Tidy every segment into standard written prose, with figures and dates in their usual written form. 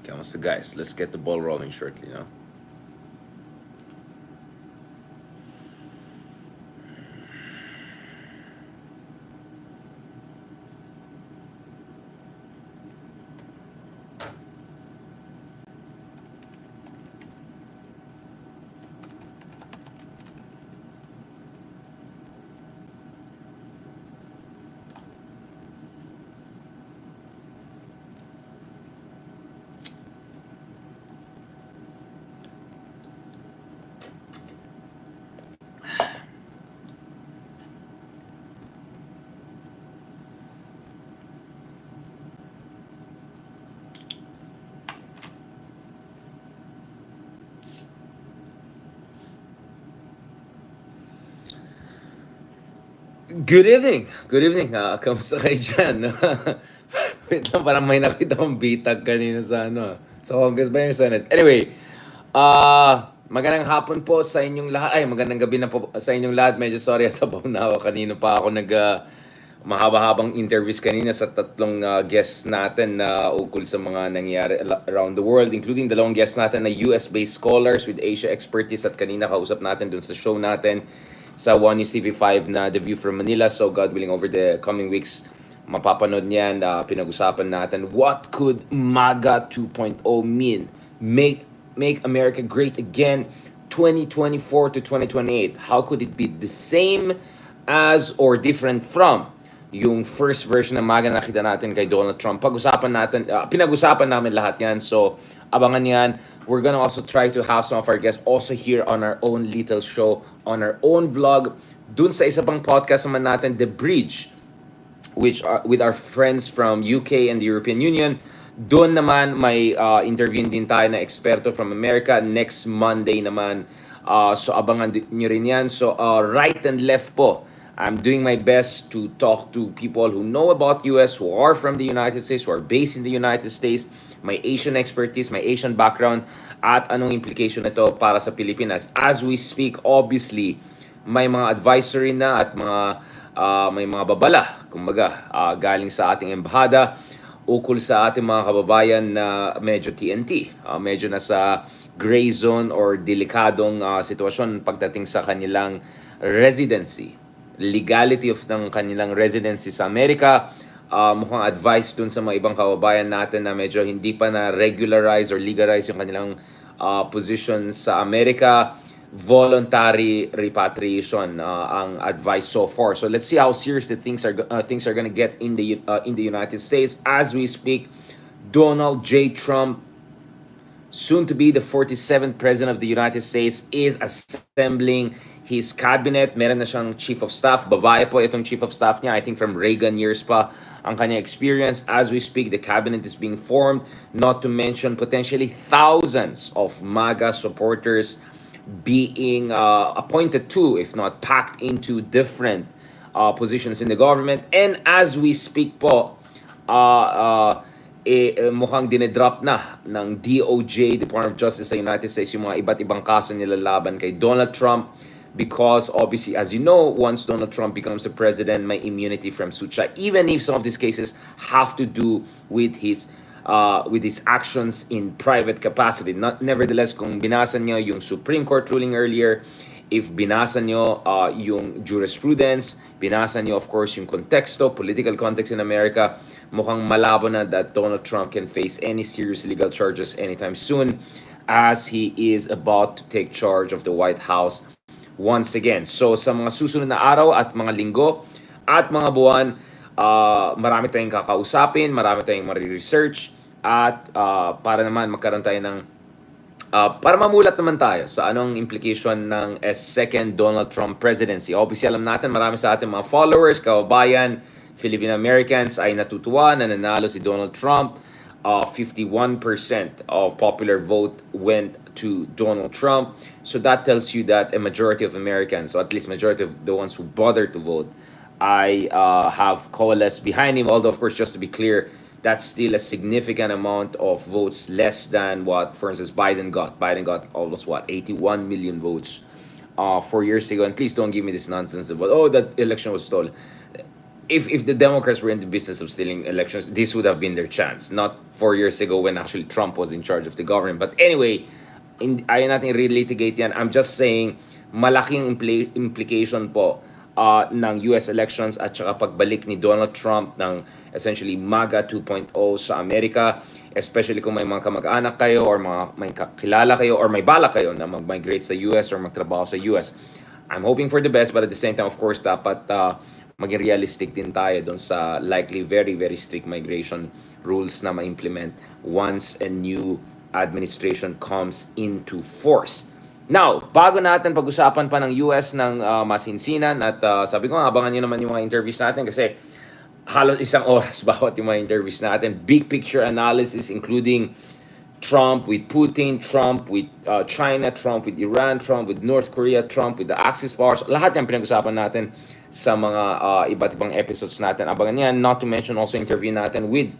Kamusta guys? Let's get the ball rolling shortly, no? Good evening! Good evening! Kamusta kayo dyan? Wait lang, parang may nakita kong bitag kanina sa sa Congress ba yung Senate? Anyway, magandang hapon po sa inyong lahat. Ay, magandang gabi na po sa inyong lahat. Medyo sorry, sabaw na ako. Kanino pa ako mahaba-habang interviews kanina sa tatlong guests natin na ukol sa mga nangyayari around the world, including dalawang guests natin na US-based scholars with Asia expertise at kanina kausap natin dun sa show natin sa One News TV5 na The View from Manila. So God willing, over the coming weeks, mapapanood niyan. Pinag-usapan natin, what could MAGA 2.0 mean? Make America Great Again 2024 to 2028. How could it be the same as or different from yung first version ng MAGA na nakita natin kay Donald Trump? Pinag-usapan namin lahat yan. So, abangan yan. We're gonna also try to have some of our guests also here on our own little show, on our own vlog. Dun sa isa pang podcast naman natin, The Bridge, which are with our friends from UK and the European Union. Doon naman may interview din tayo na eksperto from America next Monday naman. So abangan nyo rin yan. So right and left po, I'm doing my best to talk to people who know about US, who are from the United States, who are based in the United States, may Asian expertise, may Asian background, at anong implication nito para sa Pilipinas. As we speak, obviously, may mga advisory na at may mga babala, kumbaga, galing sa ating embahada ukol sa ating mga kababayan na medyo TNT, medyo nasa gray zone or delikadong sitwasyon pagdating sa kanilang residency, legality of ng kanilang residency sa Amerika. Mukhang advice dun sa mga ibang kababayan natin na medyo hindi pa na regularize or legalize yung kanilang position sa Amerika. Voluntary repatriation ang advice so far. So let's see how serious the things are going to get in the United States as we speak. Donald J. Trump, soon to be the 47th president of the United States, is assembling his cabinet. Meron na siyang chief of staff. Babae po itong chief of staff niya. I think from Reagan years pa ang kanya experience. As we speak, the cabinet is being formed. Not to mention potentially thousands of MAGA supporters being appointed to, if not packed into different positions in the government. And as we speak po, mukhang dinedrop na ng DOJ, Department of Justice sa United States, yung mga iba't ibang kaso nilalaban kay Donald Trump because obviously, as you know, once Donald Trump becomes the president, may immunity from suit siya, even if some of these cases have to do with his actions in private capacity. Nevertheless, kung binasa niyo yung Supreme Court ruling earlier, if binasa niyo yung jurisprudence, binasa niyo of course yung konteksto, political context in America, mukhang malabo na that Donald Trump can face any serious legal charges anytime soon as he is about to take charge of the White House once again. So sa mga susunod na araw at mga linggo at mga buwan, marami tayong kakausapin, marami tayong mariresearch, at para naman magkaroon tayo ng para mamulat naman tayo sa anong implication ng a second Donald Trump presidency. Obviously, alam natin marami sa ating mga followers, kababayan, Filipino Americans ay natutuwa na nanalo si Donald Trump. 51% of popular vote went to Donald Trump. So that tells you that a majority of Americans, or at least majority of the ones who bothered to vote, I have coalesced behind him. Although, of course, just to be clear, that's still a significant amount of votes, less than what, for instance, Biden got. Biden got almost, 81 million votes 4 years ago. And please don't give me this nonsense about, oh, that election was stolen. if the Democrats were in the business of stealing elections, this would have been their chance. Not 4 years ago when actually Trump was in charge of the government. But anyway, ayaw natin relitigate yan. I'm just saying, malaking implication po ng US elections at saka pagbalik ni Donald Trump ng essentially MAGA 2.0 sa Amerika, especially kung may mga kamag-anak kayo or may kakilala kayo or may balak kayo na mag-migrate sa US or magtrabaho sa US. I'm hoping for the best, but at the same time, of course, dapat maging realistic din tayo doon sa likely very, very strict migration rules na ma-implement once a new administration comes into force. Now, bago natin pag-usapan pa ng US ng masinsinan at sabi ko nga, abangan nyo naman yung mga interviews natin kasi halos isang oras bawat yung mga interviews natin. Big picture analysis including Trump with Putin, Trump with China, Trump with Iran, Trump with North Korea, Trump with the Axis powers. Lahat yan pinag-usapan natin sa mga iba't ibang episodes natin. Abangan yan, not to mention also interview natin with,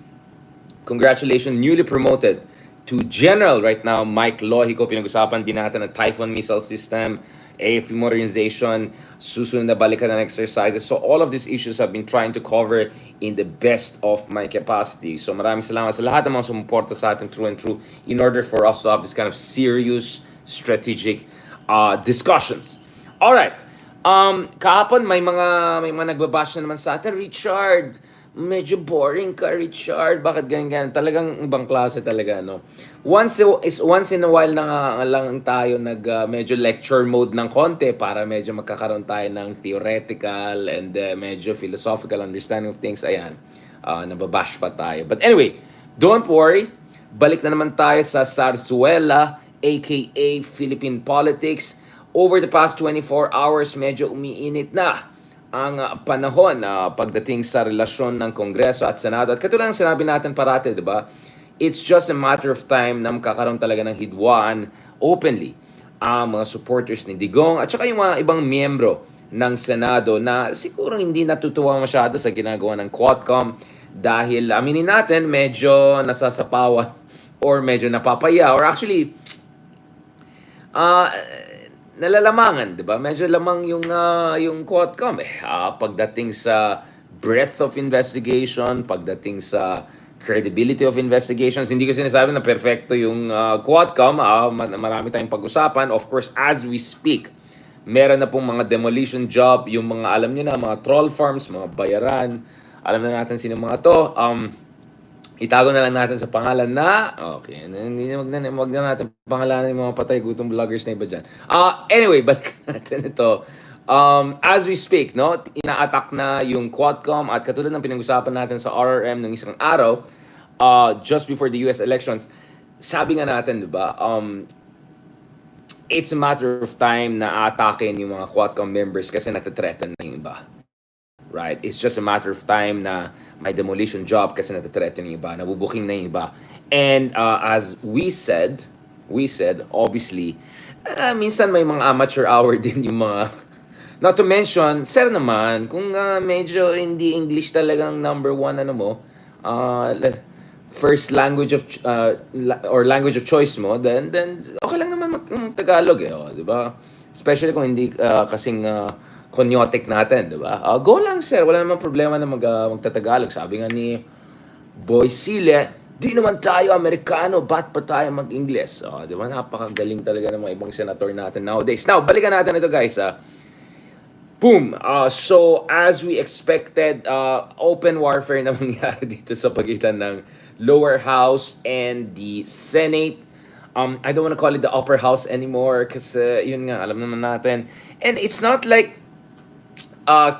congratulations, newly promoted to General right now, Mike Lohico. Pinag-usapan din natin ang Typhoon missile system, AFP modernization, susunod na balikan ng exercises. So all of these issues I've been trying to cover in the best of my capacity. So maraming salamat sa lahat ng mga sumuporta sa atin through and through in order for us to have this kind of serious strategic discussions. Alright. Kahapon may mga nagbabash na naman sa atin. Richard, medyo boring ka, Richard. Bakit ganyan? Talagang ibang klase talaga, no? Once in a while na lang tayo medyo lecture mode ng konti para medyo magkakaroon tayo ng theoretical and medyo philosophical understanding of things. Ayan, nababash pa tayo. But anyway, don't worry. Balik na naman tayo sa Zarzuela, aka Philippine politics. Over the past 24 hours, medyo umiinit na ang panahon pagdating sa relasyon ng Kongreso at Senado. At katulad ng sinabi natin parati, di ba? It's just a matter of time na magkakaroon talaga ng hidwaan openly ang mga supporters ni Digong at saka yung mga ibang miyembro ng Senado na siguro hindi natutuwa masyado sa ginagawa ng Quadcom dahil aminin natin medyo nasasapawan or medyo napapaya or actually nalalamangan, 'di ba? Medyo lamang yung Quadcom pagdating sa breadth of investigation, pagdating sa credibility of investigations. Hindi ko sinasabi na perfecto yung Quadcom, marami tayong pag-usapan. Of course, as we speak, meron na pong mga demolition job, yung mga alam niyo na, mga troll farms, mga bayaran. Alam na natin sino mga to. Itago na lang natin sa pangalan na, okay, wag na natin pangalanan ng mga patay gutong vloggers na iba dyan. Anyway, balik natin ito. As we speak, no, ina-attack na yung Quadcom at katulad ng pinag-usapan natin sa RRM ng isang araw, just before the US elections, sabi nga natin, di ba, it's a matter of time na atakin yung mga Quadcom members kasi natathreaten na yung iba. Right? It's just a matter of time na may demolition job kasi natathreaten yung iba, nabubuking na yung iba. And as we said, obviously, minsan may mga amateur hour din yung mga, not to mention, sir naman, kung medyo hindi English talagang number one, first language of, or language of choice mo, then okay lang naman mag-Tagalog di ba? Especially kung hindi kasing konyotic natin, di ba? Go lang, sir. Wala namang problema na magtatagalog. Sabi nga ni Boy Sile, di naman tayo Amerikano, ba't pa tayo mag-Ingles? Di ba? Napakagaling talaga ng mga ibang senator natin nowadays. Now, balikan natin ito, guys. Boom! So, as we expected, open warfare na mangyari dito sa pagitan ng lower house and the Senate. I don't want to call it the upper house anymore kasi yun nga, alam naman natin. And it's not like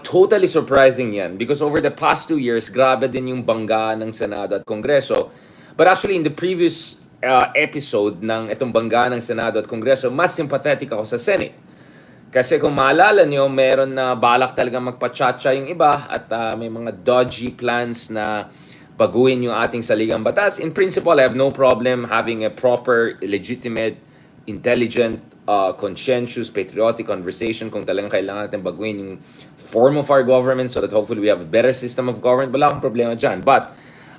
totally surprising yan because over the past 2 years, grabe din yung bangga ng Senado at Kongreso. But actually, in the previous episode ng itong bangga ng Senado at Kongreso, mas sympathetic ako sa Senate. Kasi kung maalala nyo, meron na balak talaga magpatsyatsa yung iba at may mga dodgy plans na baguhin yung ating saligang batas. In principle, I have no problem having a proper, legitimate, intelligent, conscientious, patriotic conversation kung talagang kailangan natin baguhin yung form of our government so that hopefully we have a better system of government. Wala akong problema dyan. But,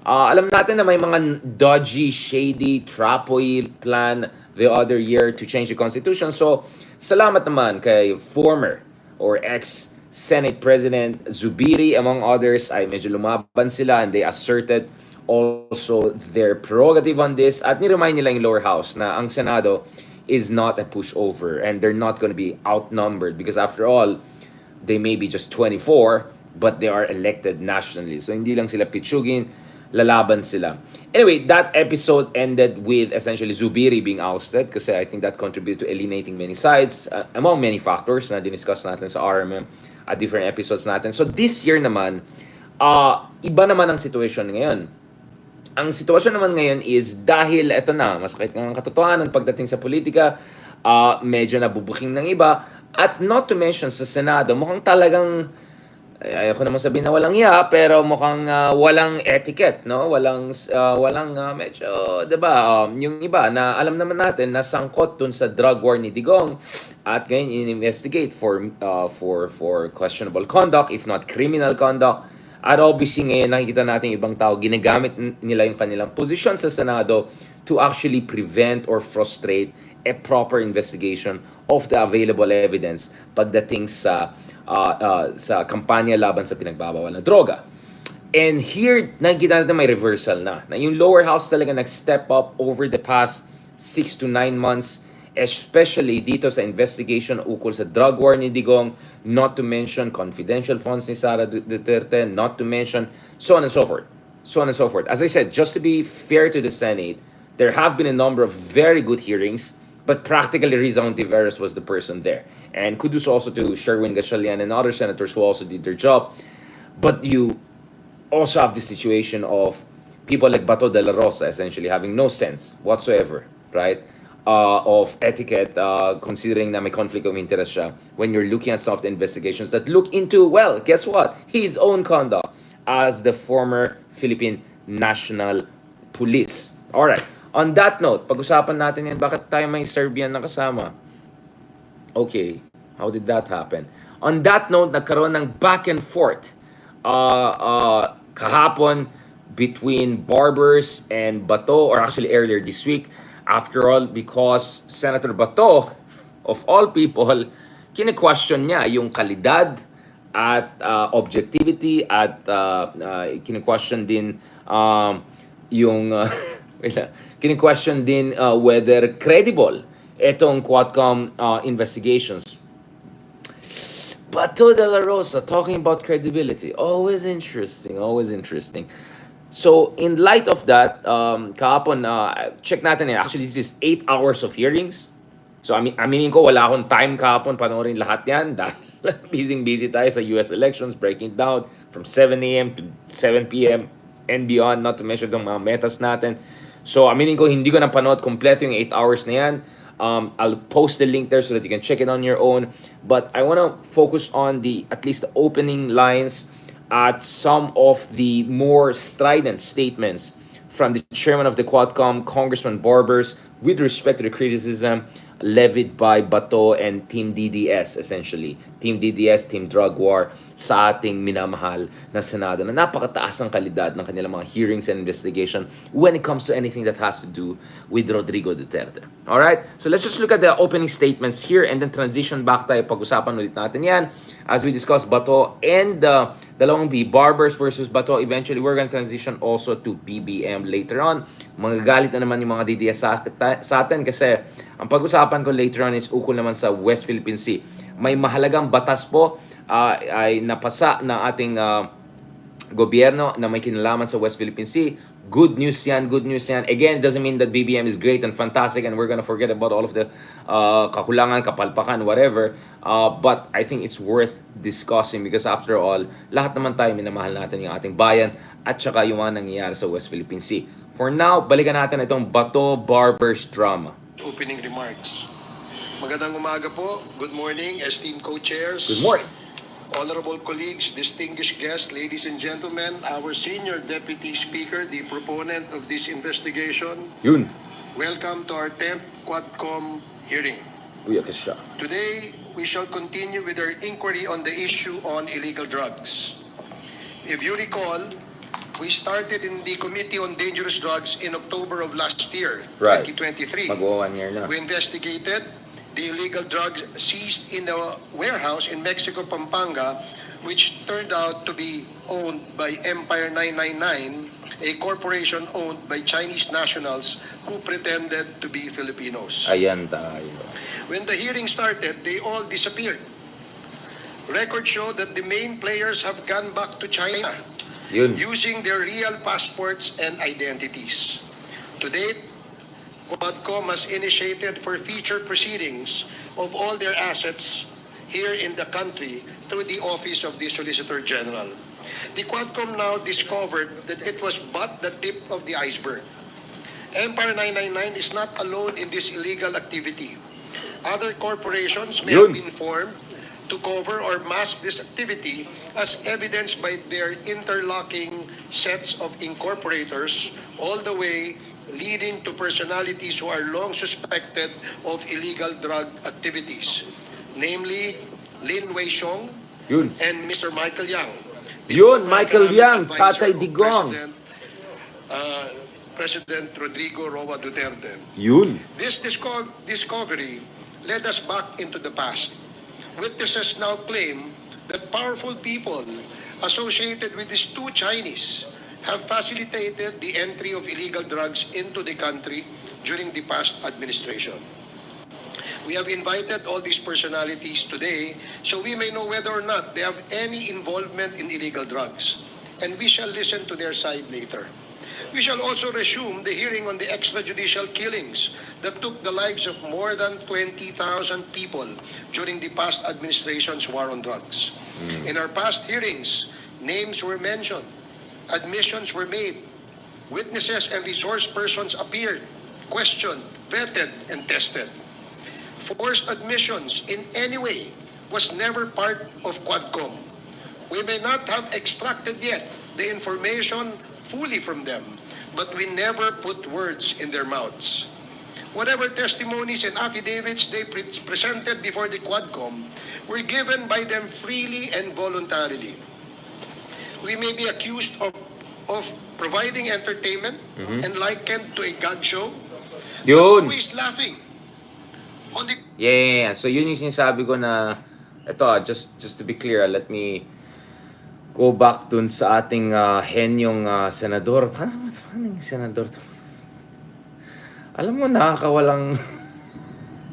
alam natin na may mga dodgy, shady, trapoy plan the other year to change the Constitution. So, salamat naman kay former or ex Senate President Zubiri, among others, ay medyo lumaban sila and they asserted also their prerogative on this at niremind nila yung lower house na ang Senado is not a pushover and they're not going to be outnumbered because after all, they may be just 24 but they are elected nationally. So hindi lang sila pitsugin, lalaban sila. Anyway, that episode ended with essentially Zubiri being ousted kasi I think that contributed to alienating many sides among many factors na diniscuss natin sa RMM at different episodes natin. So this year naman, iba naman ang situation ngayon. Ang sitwasyon naman ngayon is dahil eto na, masakit ng katotohanan pagdating sa politika, medyo nabubuking ng iba, at not to mention sa Senado, mukhang talagang, ayoko naman sabihin na walang iya, pero mukhang walang etiquette, no? Walang medyo, 'di ba? Yung iba na alam naman natin na sangkot dun sa drug war ni Digong at ngayon in-investigate for questionable conduct, if not criminal conduct. At obviously ngayon nakikita natin ibang tao ginagamit nila yung kanilang posisyon sa Senado to actually prevent or frustrate a proper investigation of the available evidence pagdating sa kampanya laban sa pinagbabawal na droga. And here, nakikita natin may reversal na yung lower house talaga nag-step up over the past 6 to 9 months, especially dito sa investigation ukol sa drug war ni Digong, not to mention confidential funds ni Sara Duterte, not to mention so on and so forth. So on and so forth. As I said, just to be fair to the Senate, there have been a number of very good hearings, but practically Riza Hontiveros was the person there. And kudos also to Sherwin Gatchalian and other senators who also did their job. But you also have the situation of people like Bato de la Rosa essentially having no sense whatsoever, right? Of etiquette, considering na may conflict of interest siya when you're looking at soft investigations that look into, well, guess what? His own conduct as the former Philippine National Police. Alright, on that note, pag-usapan natin yan, bakit tayo may Serbian na kasama? Okay, how did that happen? On that note, nagkaroon ng back and forth kahapon between Barbers and Bato, or actually earlier this week. After all, because Senator Bato, of all people, kine-question niya yung kalidad at objectivity at kine-question din yung kine-question din whether credible itong Quadcom investigations. Bato de la Rosa talking about credibility. Always interesting, always interesting. So, in light of that, kahapon, check natin yan. Actually, this is 8 hours of hearings. So, aminin ko, wala akong time kahapon panoorin lahat yan dahil busy tayo sa US elections, breaking down from 7 a.m. to 7 p.m. and beyond, not to mention yung mga metas natin. So, aminin ko, hindi ko napanood kompleto yung 8 hours na yan. I'll post the link there so that you can check it on your own. But I want to focus on at least the opening lines at some of the more strident statements from the chairman of the Quadcom, Congressman Barbers, with respect to the criticism levied by Bato and Team DDS, essentially. Team DDS, Team Drug War, sa ating minamahal na Senado na napakataas ang kalidad ng kanilang mga hearings and investigation when it comes to anything that has to do with Rodrigo Duterte. Alright? So let's just look at the opening statements here and then transition back tayo. Pag-usapan ulit natin yan as we discuss Bato and dalawang B, Barbers versus Bato. Eventually, we're gonna transition also to BBM later on. Magagalit na naman yung mga DDS sa atin kasi ang pag-usapan ko later on is ukol naman sa West Philippine Sea. May mahalagang batas po ay napasa ng ating gobyerno na may kinalaman sa West Philippine Sea. Good news yan, good news yan. Again, it doesn't mean that BBM is great and fantastic and we're gonna forget about all of the kakulangan, kapalpakan, whatever. But I think it's worth discussing because after all, lahat naman tayo minamahal natin yung ating bayan at saka yung mga nangyayari sa West Philippine Sea. For now, balikan natin itong Bato Barbers drama. Opening remarks. Magandang umaga po. Good morning, esteemed co-chairs. Good morning. Honorable colleagues, distinguished guests, ladies and gentlemen, our senior deputy speaker, the proponent of this investigation. Yun. Welcome to our 10th Quadcom hearing. Uy, siya. Today, we shall continue with our inquiry on the issue on illegal drugs. If you recall, we started in the Committee on Dangerous Drugs in October of last year, Right. 2023. Mag-1 year na. We investigated the illegal drugs seized in a warehouse in Mexico, Pampanga, which turned out to be owned by Empire 999, a corporation owned by Chinese nationals who pretended to be Filipinos. Ayan tayo. When the hearing started, they all disappeared. Records show that the main players have gone back to China Yun. using their real passports and identities. To date, Quadcom has initiated forfeiture proceedings of all their assets here in the country through the Office of the Solicitor General. The Quadcom now discovered that it was but the tip of the iceberg. Empire 999 is not alone in this illegal activity. Other corporations may have been formed to cover or mask this activity, as evidenced by their interlocking sets of incorporators, all the way leading to personalities who are long suspected of illegal drug activities, namely Lin Wei-Xiong Yun. and Mr. Michael Yang. Yun, Michael Yang, Advisor Tatay of Digong. President Rodrigo Roa Duterte. Yun. This discovery led us back into the past. Witnesses now claim that powerful people associated with these two Chinese have facilitated the entry of illegal drugs into the country during the past administration. We have invited all these personalities today so we may know whether or not they have any involvement in illegal drugs. And we shall listen to their side later. We shall also resume the hearing on the extrajudicial killings that took the lives of more than 20,000 people during the past administration's war on drugs. In our past hearings, names were mentioned, admissions were made, witnesses and resource persons appeared, questioned, vetted, and tested. Forced admissions in any way was never part of Quadcom. We may not have extracted yet the information fully from them, but we never put words in their mouths. Whatever testimonies and affidavits they presented before the Quadcom were given by them freely and voluntarily. We may be accused of providing entertainment and likened to a gag show. Yun. But who is laughing? On the Yeah. So yun yung sinasabi ko na, ito just to be clear, let me go back dun sa ating henyong senador. Paano yung senador to? Alam mo, nakakawalang...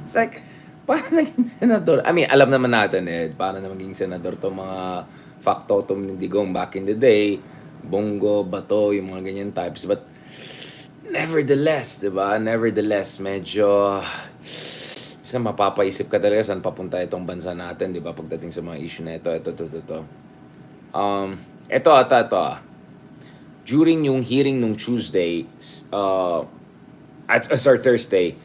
It's like, paano naging senador? I mean, alam naman natin paano na maging senador to mga factotum ng Digong back in the day. Bongo, Bato, yung mga ganyan types. But, nevertheless, diba? Nevertheless, medyo... Isa mapapaisip ka talaga saan papunta itong bansa natin, diba? Pagdating sa mga issue na ito. Ito. During yung hearing nung Tuesday, sorry, Thursday,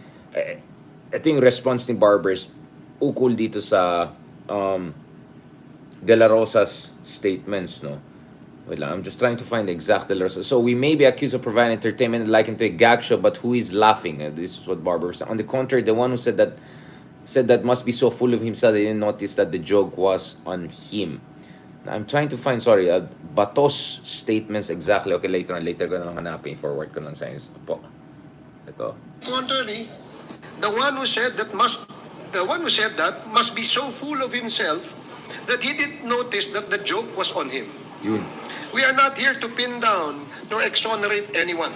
ito yung response ni Barbers ukol dito sa De La Rosa's statements, no? Wait lang, I'm just trying to find the exact De La Rosa. So, we may be accused of providing entertainment likened to a gag show, but who is laughing? This is what Barbers said. On the contrary, the one who said that must be so full of himself they didn't notice that the joke was on him. I'm trying to find, Bato's statements exactly. Okay, later ko na lang hanapin. Forward ko lang sa inyo. Ito. contrary, the one who said that must be so full of himself that he didn't notice that the joke was on him. Yun. We are not here to pin down nor exonerate anyone.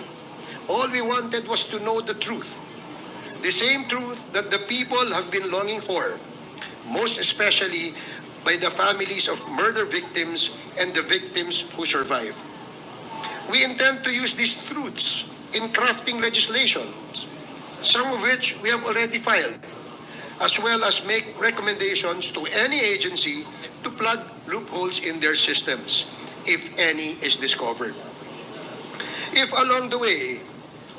All we wanted was to know the truth. The same truth that the people have been longing for, most especially by the families of murder victims and the victims who survived. We intend to use these truths in crafting legislation, some of which we have already filed, as well as make recommendations to any agency to plug loopholes in their systems, if any is discovered. If along the way,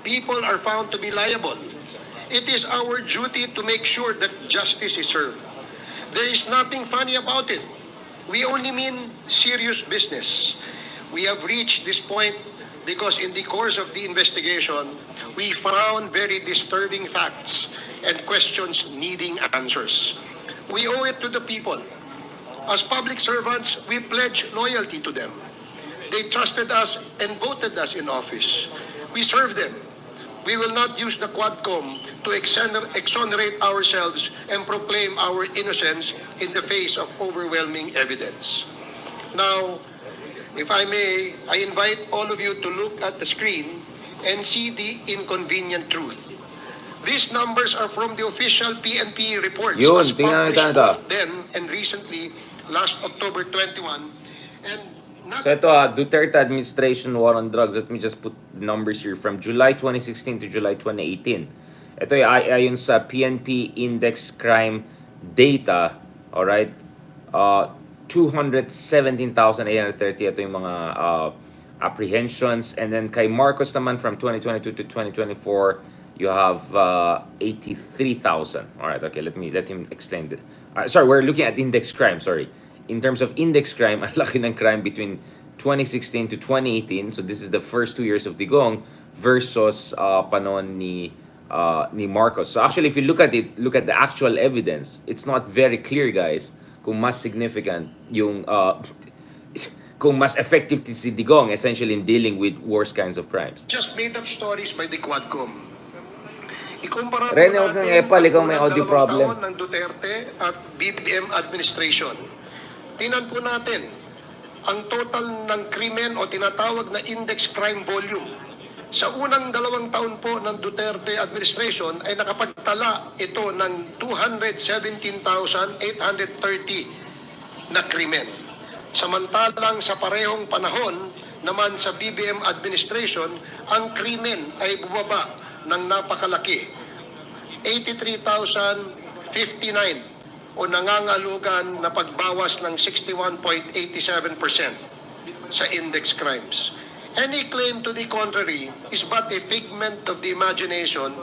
people are found to be liable, it is our duty to make sure that justice is served. There is nothing funny about it. We only mean serious business. We have reached this point because in the course of the investigation, we found very disturbing facts and questions needing answers. We owe it to the people. As public servants, we pledge loyalty to them. They trusted us and voted us in office. We serve them. We will not use the Quadcom to exonerate ourselves and proclaim our innocence in the face of overwhelming evidence. Now, if I may, I invite all of you to look at the screen and see the inconvenient truth. These numbers are from the official PNP reports Yun, as tingnan published natin ito. both then and recently, last October 21. And not So ito Duterte administration war on drugs. Let me just put the numbers here from July 2016 to July 2018. Ito ay ayon sa PNP Index Crime data, alright? 217,830 ito yung mga apprehensions, and then kay Marcos naman from 2022 to 2024 you have 83,000. All right, okay, let him explain this. Sorry, we're looking at index crime, sorry. In terms of index crime, ang laki ng crime between 2016 to 2018. So this is the first 2 years of Digong versus panahon ni Marcos. So actually, if you look at it, look at the actual evidence, it's not very clear, guys, kung mas significant yung kung mas effective si Digong essentially in dealing with worse kinds of crimes. just made up stories by the Quadcom. Ikumpara po Rene, huwag kang natin epal, ikaw ang may unang audio 2 problem. taon ng Duterte at BBM administration. Tingnan po natin ang total ng krimen o tinatawag na index crime volume. Sa unang 2 taon po ng Duterte administration ay nakapagtala ito ng 217,830 na krimen. Samantalang sa parehong panahon naman sa BBM administration, ang krimen ay bumaba ng napakalaki, 83,059 o nangangalugan na pagbawas ng 61.87% sa index crimes. Any claim to the contrary is but a figment of the imagination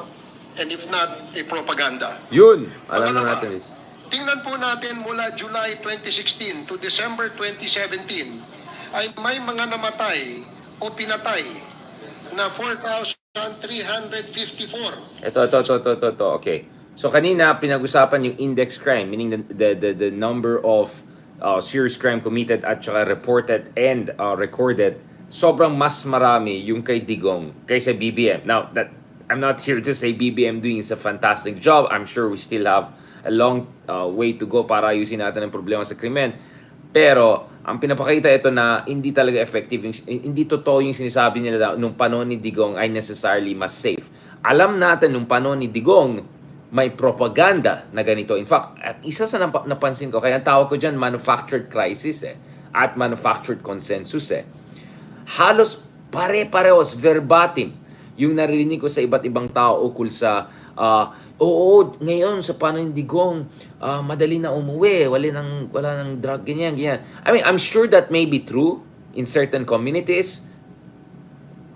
and if not, a propaganda. Yun, alam na Pangalawa, natin is. tingnan po natin mula July 2016 to December 2017 ay may mga namatay o pinatay na 4,354. Ito. Okay. So kanina pinag-usapan yung index crime, meaning the number of serious crime committed at saka reported and recorded. Sobrang mas marami yung kay Digong kaysa BBM. Now, that I'm not here to say BBM doing is a fantastic job. I'm sure we still have a long way to go para ayusin natin ang problema sa krimen. Pero ang pinapakita ito na hindi talaga effective, hindi totoo yung sinasabi nila nung panahon ni Digong ay necessarily mas safe. Alam natin nung panahon ni Digong may propaganda na ganito. In fact, at isa sa napansin ko, kaya ang tawag ko dyan manufactured crisis at manufactured consensus Halos pare-parehos, verbatim yung naririnig ko sa iba't ibang tao ukol sa oo, ngayon sa panahon ni Digong, madali na umuwi, wala nang drug, ganyan. I mean, I'm sure that may be true in certain communities,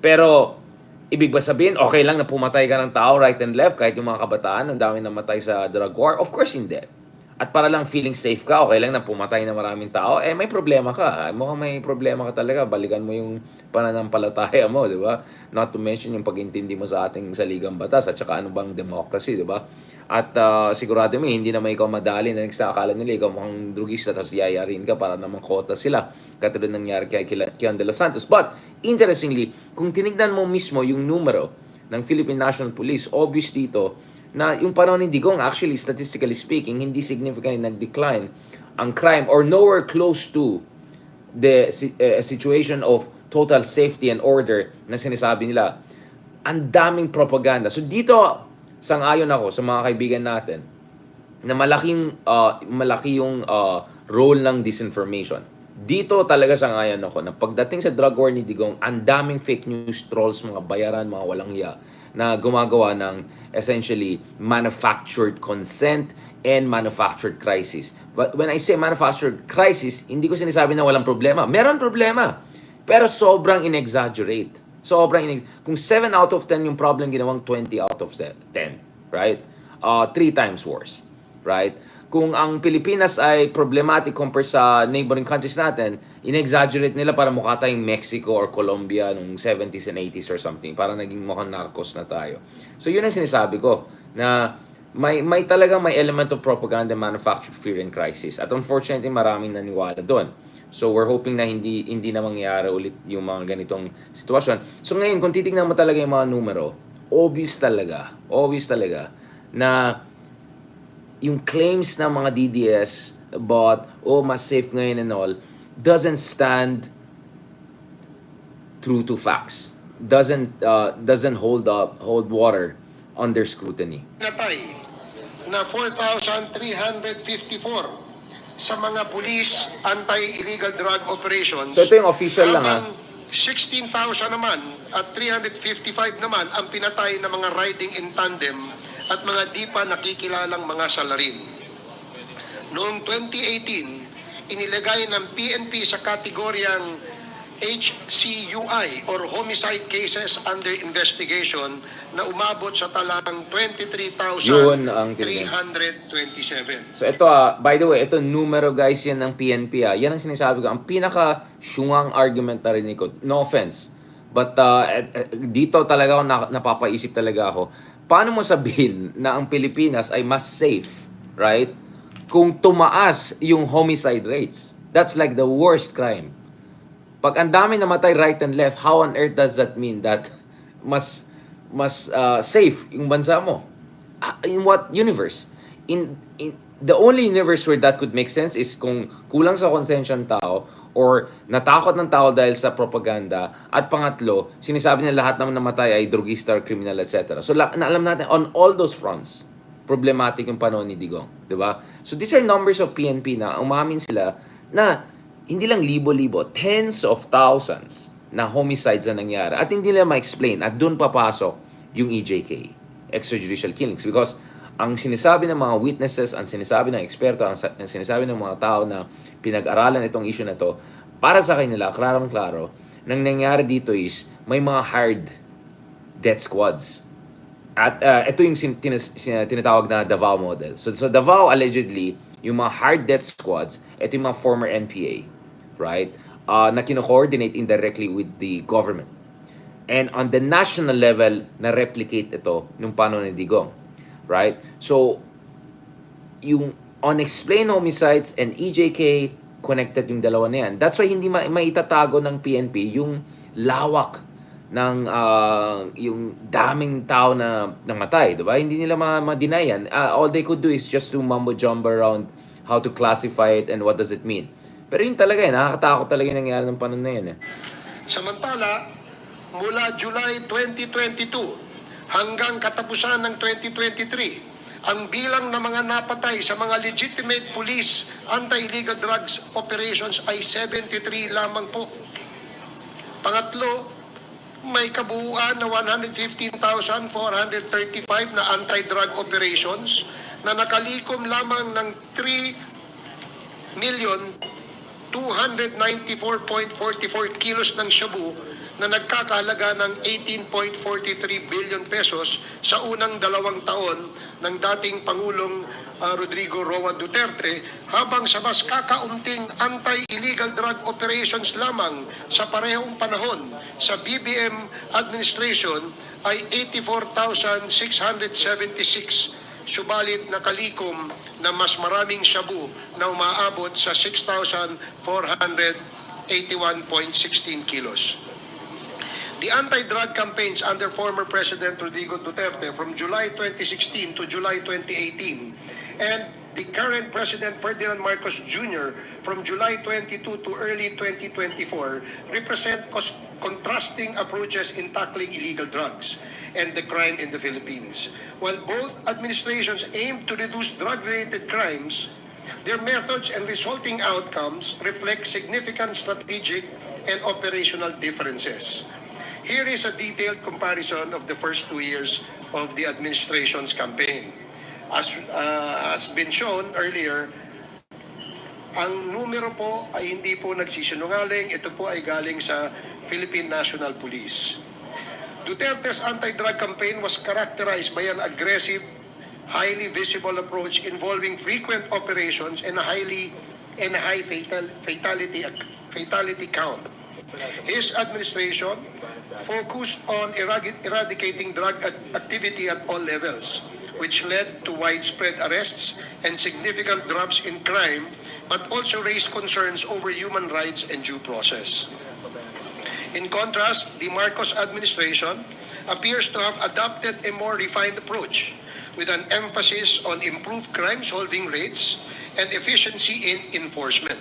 pero ibig ba sabihin, okay lang na pumatay ka ng tao right and left kahit yung mga kabataan, ang dami namatay sa drug war? Of course hindi. At para lang feeling safe ka, okay lang na pumatay na maraming tao, may problema ka. Mukhang may problema ka talaga. Balikan mo yung pananampalataya mo, di ba? Not to mention yung pag-intindi mo sa ating saligang batas at saka ano bang democracy, di ba? At sigurado mo, hindi naman ikaw madali na nagsakala nila, ikaw mukhang drugista tapos yayarin ka para naman kota sila. Katulad nangyari kay Kian de los Santos. But, interestingly, kung tinignan mo mismo yung numero ng Philippine National Police, obvious dito, na yung panahon ni Digong, actually, statistically speaking, hindi significantly nag-decline ang crime or nowhere close to the situation of total safety and order na sinasabi nila. Ang daming propaganda. So dito, sang-ayon ako sa mga kaibigan natin na malaki yung role ng disinformation. Dito talaga sang-ayon ako na pagdating sa drug war ni Digong, ang daming fake news trolls, mga bayaran, mga walang hiya na gumagawa ng essentially manufactured consent and manufactured crisis. But when I say manufactured crisis, hindi ko sinasabi na walang problema. Meron problema. Pero sobrang in-exaggerate. Kung 7 out of 10 yung problem, ginawang 20 out of 10. Right? 3 times worse. Right? Kung ang Pilipinas ay problematic compared sa neighboring countries natin, in-exaggerate nila para mukha tayong Mexico or Colombia nung 70s and 80s or something. Para naging mukhang narcos na tayo. So yun ang sinasabi ko, na may talagang may element of propaganda, manufactured fear and crisis. At unfortunately, maraming naniwala doon. So we're hoping na hindi na mangyari ulit yung mga ganitong sitwasyon. So ngayon, kung titignan mo talaga yung mga numero, obvious talaga na yung claims ng mga DDS about, oh, mas safe ngayon and all, doesn't stand true to facts. Doesn't hold water under scrutiny. Natay na 4,354 sa mga police anti-illegal drug operations. So ito yung official lang, ha? Habang 16,000 naman at 355 naman ang pinatay na mga riding in tandem at mga di pa nakikilalang mga salarin. Noong 2018, inilagay ng PNP sa kategoryang HCUI or homicide cases under investigation na umabot sa talang Yun ang 23,327. So ito, by the way, ito numero guys yan ng PNP. Yan ang sinasabi ko. Ang pinaka-syungang argument na rin ko. No offense. But dito talaga ako napapaisip talaga ako. Paano mo sabihin na ang Pilipinas ay mas safe, right? Kung tumaas yung homicide rates. That's like the worst crime. Pag ang dami namatay right and left, how on earth does that mean that mas safe yung bansa mo? In what universe? In the only universe where that could make sense is kung kulang sa konsensya ng tao or natakot ng tao dahil sa propaganda, at pangatlo, sinasabi na lahat naman namatay ay drugista or criminal, etc. So alam natin on all those fronts, problematic yung panahon ni Digong, 'di ba? So these are numbers of PNP na umamin sila na hindi lang libo-libo, tens of thousands na homicides na nangyari. At hindi nila ma-explain. At doon papasok yung EJK, extrajudicial killings. Because ang sinasabi ng mga witnesses, ang sinasabi ng eksperto, ang sinasabi ng mga tao na pinag-aralan itong issue na to, para sa kanila, klarong-klaro, nang nangyari dito is may mga hired death squads. At ito yung tinatawag na Davao model. So Davao, allegedly, yung mga hard death squads, ito yung mga former NPA, right? Na kino-coordinate indirectly with the government. And on the national level, na-replicate ito nung panahon ni Digong, right? So, yung unexplained homicides and EJK, connected yung dalawa na yan. That's why hindi maitatago ng PNP yung lawak ng yung daming tao na namatay, diba? Hindi nila ma-deny yan. All they could do is just to mumbo-jumbo around how to classify it and what does it mean. Pero yun talaga nakakatakot talaga yung nangyari ng panahon na yan. Samantala, mula July 2022 hanggang katapusan ng 2023, ang bilang ng mga napatay sa mga legitimate police anti-illegal drugs operations ay 73 lamang po. Pangatlo, may kabuuan na 115,435 na anti-drug operations na nakalikom lamang ng 3,294,44 kilos ng shabu na nagkakahalaga ng 18.43 billion pesos sa unang 2 taon ng dating Pangulong Rodrigo Roa Duterte, habang sa mas kakaunting anti-illegal drug operations lamang sa parehong panahon sa BBM administration ay 84,676, subalit nakalikom na mas maraming shabu na umaabot sa 6,481.16 kilos. The anti-drug campaigns under former President Rodrigo Duterte from July 2016 to July 2018 and the current President Ferdinand Marcos Jr. from July 22 to early 2024 represent contrasting approaches in tackling illegal drugs and the crime in the Philippines. While both administrations aim to reduce drug-related crimes, their methods and resulting outcomes reflect significant strategic and operational differences. Here is a detailed comparison of the first 2 years of the administration's campaign. As been shown earlier, ang numero po ay hindi po nagsisinungaling. Ito po ay galing sa Philippine National Police. Duterte's anti-drug campaign was characterized by an aggressive, highly visible approach involving frequent operations and a high fatality count. His administration focused on eradicating drug activity at all levels, which led to widespread arrests and significant drops in crime, but also raised concerns over human rights and due process. In contrast, the Marcos administration appears to have adopted a more refined approach with an emphasis on improved crime-solving rates and efficiency in enforcement.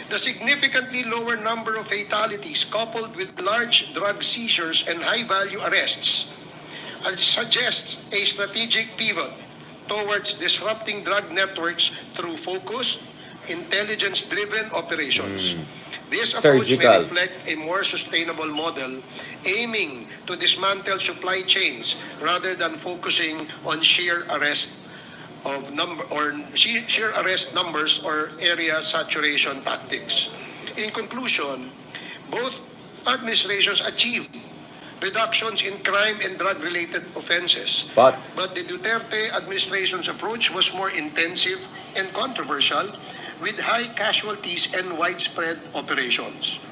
The significantly lower number of fatalities coupled with large drug seizures and high-value arrests suggests a strategic pivot towards disrupting drug networks through focused, intelligence-driven operations. This approach may Surgical. reflect a more sustainable model aiming to dismantle supply chains rather than focusing on sheer arrest numbers or area saturation tactics. In conclusion, both administrations achieved reductions in crime and drug-related offenses. But But the Duterte administration's approach was more intensive and controversial with high casualties and widespread operations.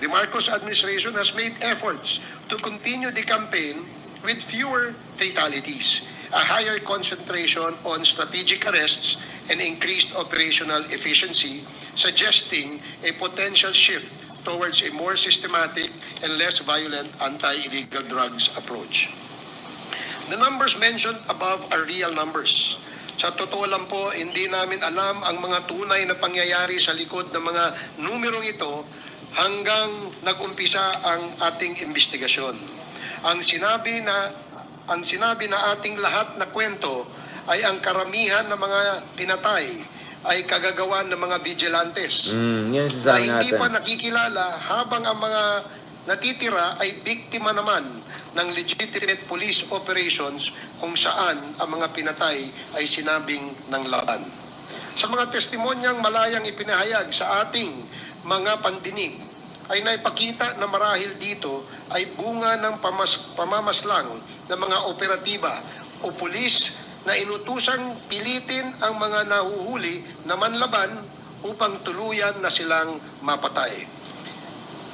The Marcos administration has made efforts to continue the campaign with fewer fatalities, a higher concentration on strategic arrests, and increased operational efficiency, suggesting a potential shift towards a more systematic and less violent anti-illegal drugs approach. The numbers mentioned above are real numbers. Sa totoo lang po, hindi namin alam ang mga tunay na pangyayari sa likod ng mga numerong ito hanggang nag-umpisa ang ating investigasyon. Ang sinabi na ating lahat na kwento ay ang karamihan ng mga pinatay ay kagagawan ng mga vigilantes yun ang na sasabi hindi natin. pa nakikilala habang ang mga natitira ay biktima naman ng legitimate police operations kung saan ang mga pinatay ay sinabing ng laban. Sa mga testimonyang malayang ipinahayag sa ating mga pandinig, ay naipakita na marahil dito ay bunga ng pamamaslang ng mga operatiba o pulis na inutusang pilitin ang mga nahuhuli na manlaban upang tuluyan na silang mapatay.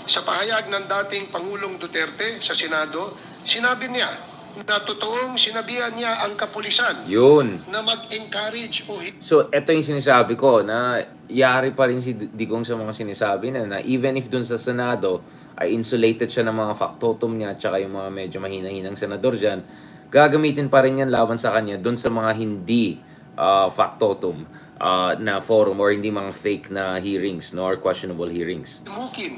Sa pahayag ng dating Pangulong Duterte sa Senado, sinabi niya na totoong sinabihan niya ang kapulisan Yun. na mag-encourage o So, ito yung sinasabi ko na yari pa rin si Digong sa mga sinasabi na even if dun sa Senado ay insulated siya ng mga factotum niya at saka yung mga medyo mahina-hinang senador dyan, gagamitin pa rin yan laban sa kanya dun sa mga hindi factotum na forum or hindi mga fake na hearings no, or questionable hearings. mukin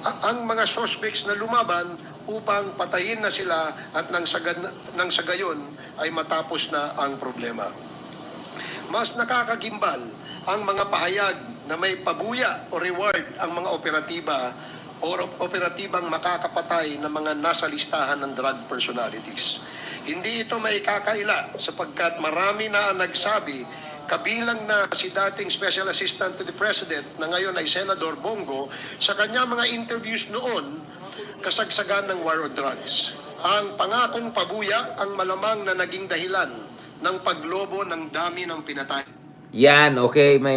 ang mga suspects na lumaban upang patayin na sila at nang sa gayon ay matapos na ang problema. Mas nakakagimbal ang mga pahayag na may pabuya o reward ang mga operatibang makakapatay ng mga nasa listahan ng drug personalities. Hindi ito may kakaila sapagkat marami na ang nagsabi, kabilang na si dating Special Assistant to the President na ngayon ay Senador Bongo, sa kanya mga interviews noon, kasagsagan ng war on drugs. Ang pangakong pabuya ang malamang na naging dahilan ng paglobo ng dami ng pinatay. Yan, okay, may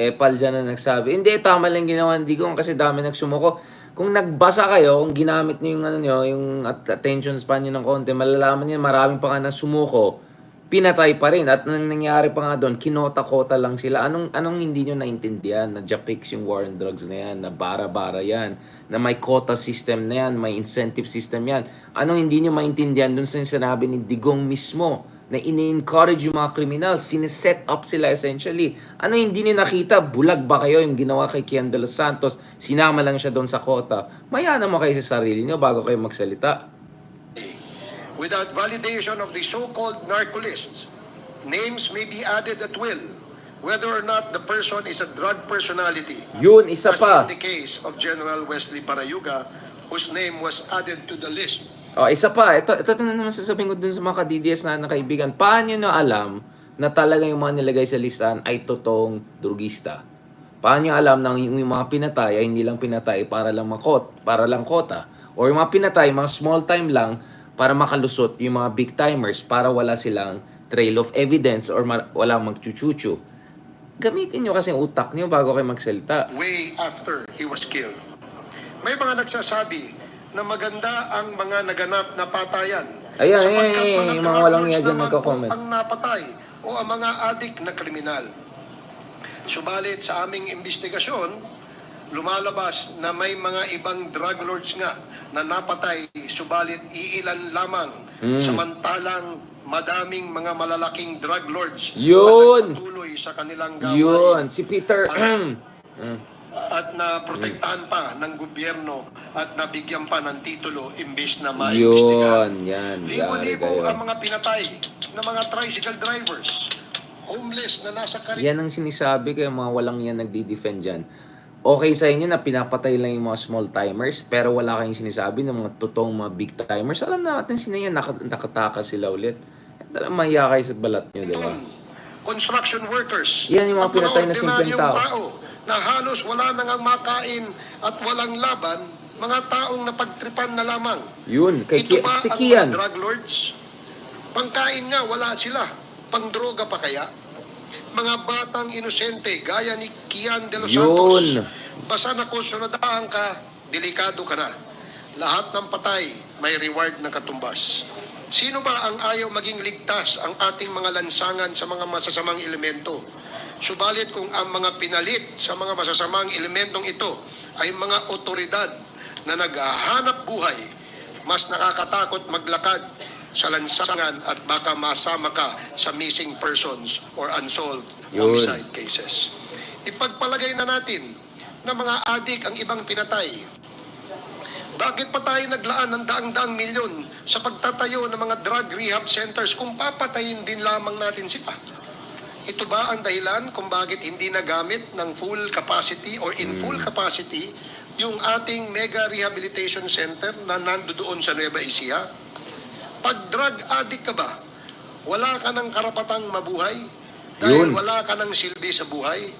epal dyan na nagsabi. Hindi, tama lang ginawa ni Digong kasi dami nagsumuko. Kung nagbasa kayo, kung ginamit niyo yung, yung attention span niyo ng konti, malalaman niyo maraming pa nga na sumuko, pinatay pa rin. At nang nangyari pa nga doon, kinota-kota lang sila. Anong hindi niyo naintindihan? Na Japix yung war on drugs na yan, na bara-bara yan, na may quota system na yan, may incentive system yan. Anong hindi niyo maintindihan doon sa sinabi ni Digong mismo? Na ini-encourage yung mga kriminal, sineset up sila essentially. Ano hindi niyo nakita? Bulag ba kayo yung ginawa kay Kian de los Santos? Sinama lang siya doon sa kota. Maya naman kayo sa sarili niyo bago kayo magsalita. Without validation of the so-called narco-lists, names may be added at will, whether or not the person is a drug personality. Yun, isa As pa. in the case of General Wesley Barayuga, whose name was added to the list. Oh, isa pa. Ito na naman sasabihin ko dun sa mga ka-DDS na kaibigan. Paano nyo alam na talaga yung mga nilagay sa listahan ay totoong drugista? Paano nyo alam na yung mga pinatay ay hindi lang pinatay para lang kota? Or yung mga pinatay, mga small time lang para makalusot yung mga big timers para wala silang trail of evidence or walang magchuchuchu. Gamitin nyo kasi yung utak nyo bago kayo magsalita. Way after he was killed. May mga nagsasabi na maganda ang mga naganap na patayan. Ayan, Sapagkat yung mga walang drug iya dyan lords naman nagko-comment. po ang napatay o ang mga adik na kriminal. Subalit sa aming investigasyon, lumalabas na may mga ibang drug lords nga na napatay, subalit iilan lamang. Samantalang madaming mga malalaking drug lords Yun! na nagpatuloy sa kanilang gawain. Yun! Si Peter... At na protektahan pa ng gobyerno at nabigyan pa ng titulo imbes na Yun! maimbestigahan. Yan. Yari Libo-libo kayo. ang mga pinatay na mga tricycle drivers, homeless na nasa Yan ang sinisabi kayo, mga walang yan nagdi-defend dyan. Okay sa inyo na pinapatay lang yung mga small timers, pero wala kayong sinasabi ng mga totoong mga big timers. Alam natin sino yan, nakatakas sila ulit. Alam, mahiya kayo sa balat nyo, di ba? construction workers. Yan yung mga at pinatay na simpleng ordinaryong tao. Na halos wala nang ang makain at walang laban, mga taong napagtripan na lamang. Yun, kay Ito ba si ang Kian. mga drug lords? Pangkain nga, wala sila. Pangdroga pa kaya? Mga batang inosente, gaya ni Kian de los Santos. Yun. Basta na konsunadahan ka, delikado ka na. Lahat ng patay, may reward na katumbas. Sino ba ang ayaw maging ligtas ang ating mga lansangan sa mga masasamang elemento? Subalit kung ang mga pinalit sa mga masasamang elementong ito ay mga otoridad na naghahanap buhay, mas nakakatakot maglakad sa lansangan at baka masama ka sa missing persons or unsolved homicide cases. Ipagpalagay na natin na mga adik ang ibang pinatay. Bakit pa tayo naglaan ng daang-daang milyon sa pagtatayo ng mga drug rehab centers kung papatayin din lamang natin sila? Ito ba ang dahilan kung bakit hindi nagamit ng full capacity or in full capacity yung ating mega rehabilitation center na nandoon sa Nueva Ecija? Pag drug addict ka ba, wala ka ng karapatang mabuhay dahil wala ka ng silbi sa buhay?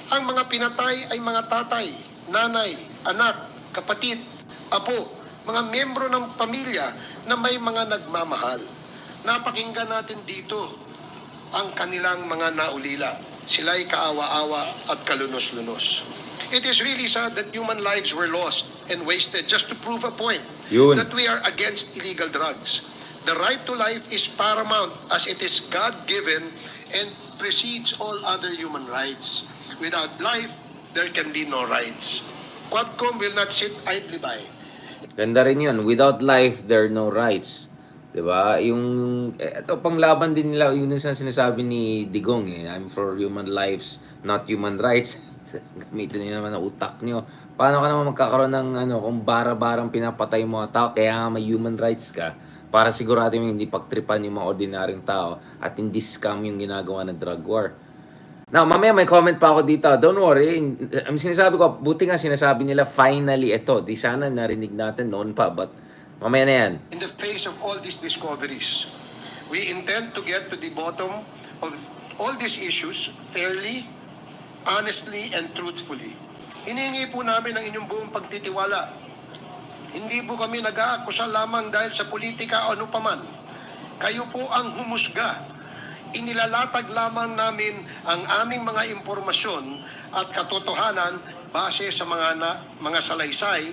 Ang mga pinatay ay mga tatay, nanay, anak, kapatid, apo, mga membro ng pamilya na may mga nagmamahal. Napakinggan natin dito ang kanilang mga naulila. Sila'y kaawa-awa at kalunos-lunos. It is really sad that human lives were lost and wasted just to prove a point that we are against illegal drugs. The right to life is paramount as it is God-given and precedes all other human rights. Without life, there can be no rights. Quadcom will not sit idly by. Ganda rin yun. Without life, there are no rights. Diba? Yung, ito, panglaban din nila, yun din sa sinasabi ni Digong eh. I'm for human lives, not human rights. Gamitin niyo naman ang utak nyo. Paano ka naman magkakaroon ng, kung bara-barang pinapatay mo mga tao, kaya may human rights ka, para sigurado mo hindi pagtripan yung mga ordinaryong tao at hindi scam yung ginagawa ng drug war. Now, mamaya may comment pa ako dito. Don't worry. Ang sinasabi ko, buti nga sinasabi nila, finally, ito. Di sana narinig natin noon pa, but mamaya na yan. In the face of all these discoveries, we intend to get to the bottom of all these issues fairly, honestly, and truthfully. Hiningi po namin ang inyong buong pagtitiwala. Hindi po kami nag-aakusa lamang dahil sa politika o ano paman. Kayo po ang humusga. Inilalatag lamang namin ang aming mga impormasyon at katotohanan base sa mga salaysay,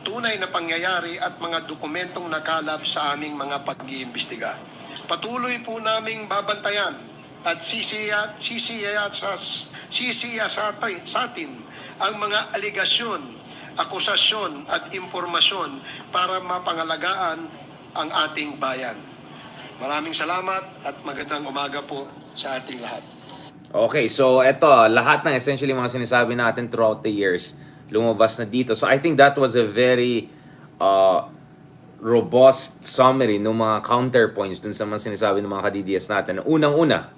tunay na pangyayari at mga dokumentong nakalap sa aming mga pag-iimbestiga. Patuloy po naming babantayan at sisiya sa atin ang mga aligasyon, akusasyon at impormasyon para mapangalagaan ang ating bayan. Maraming salamat at magandang umaga po sa ating lahat. Okay, so eto, lahat ng essentially mga sinasabi natin throughout the years, lumabas na dito. So I think that was a very robust summary ng mga counterpoints dun sa mga sinasabi ng mga kadidiyas natin. Unang-una,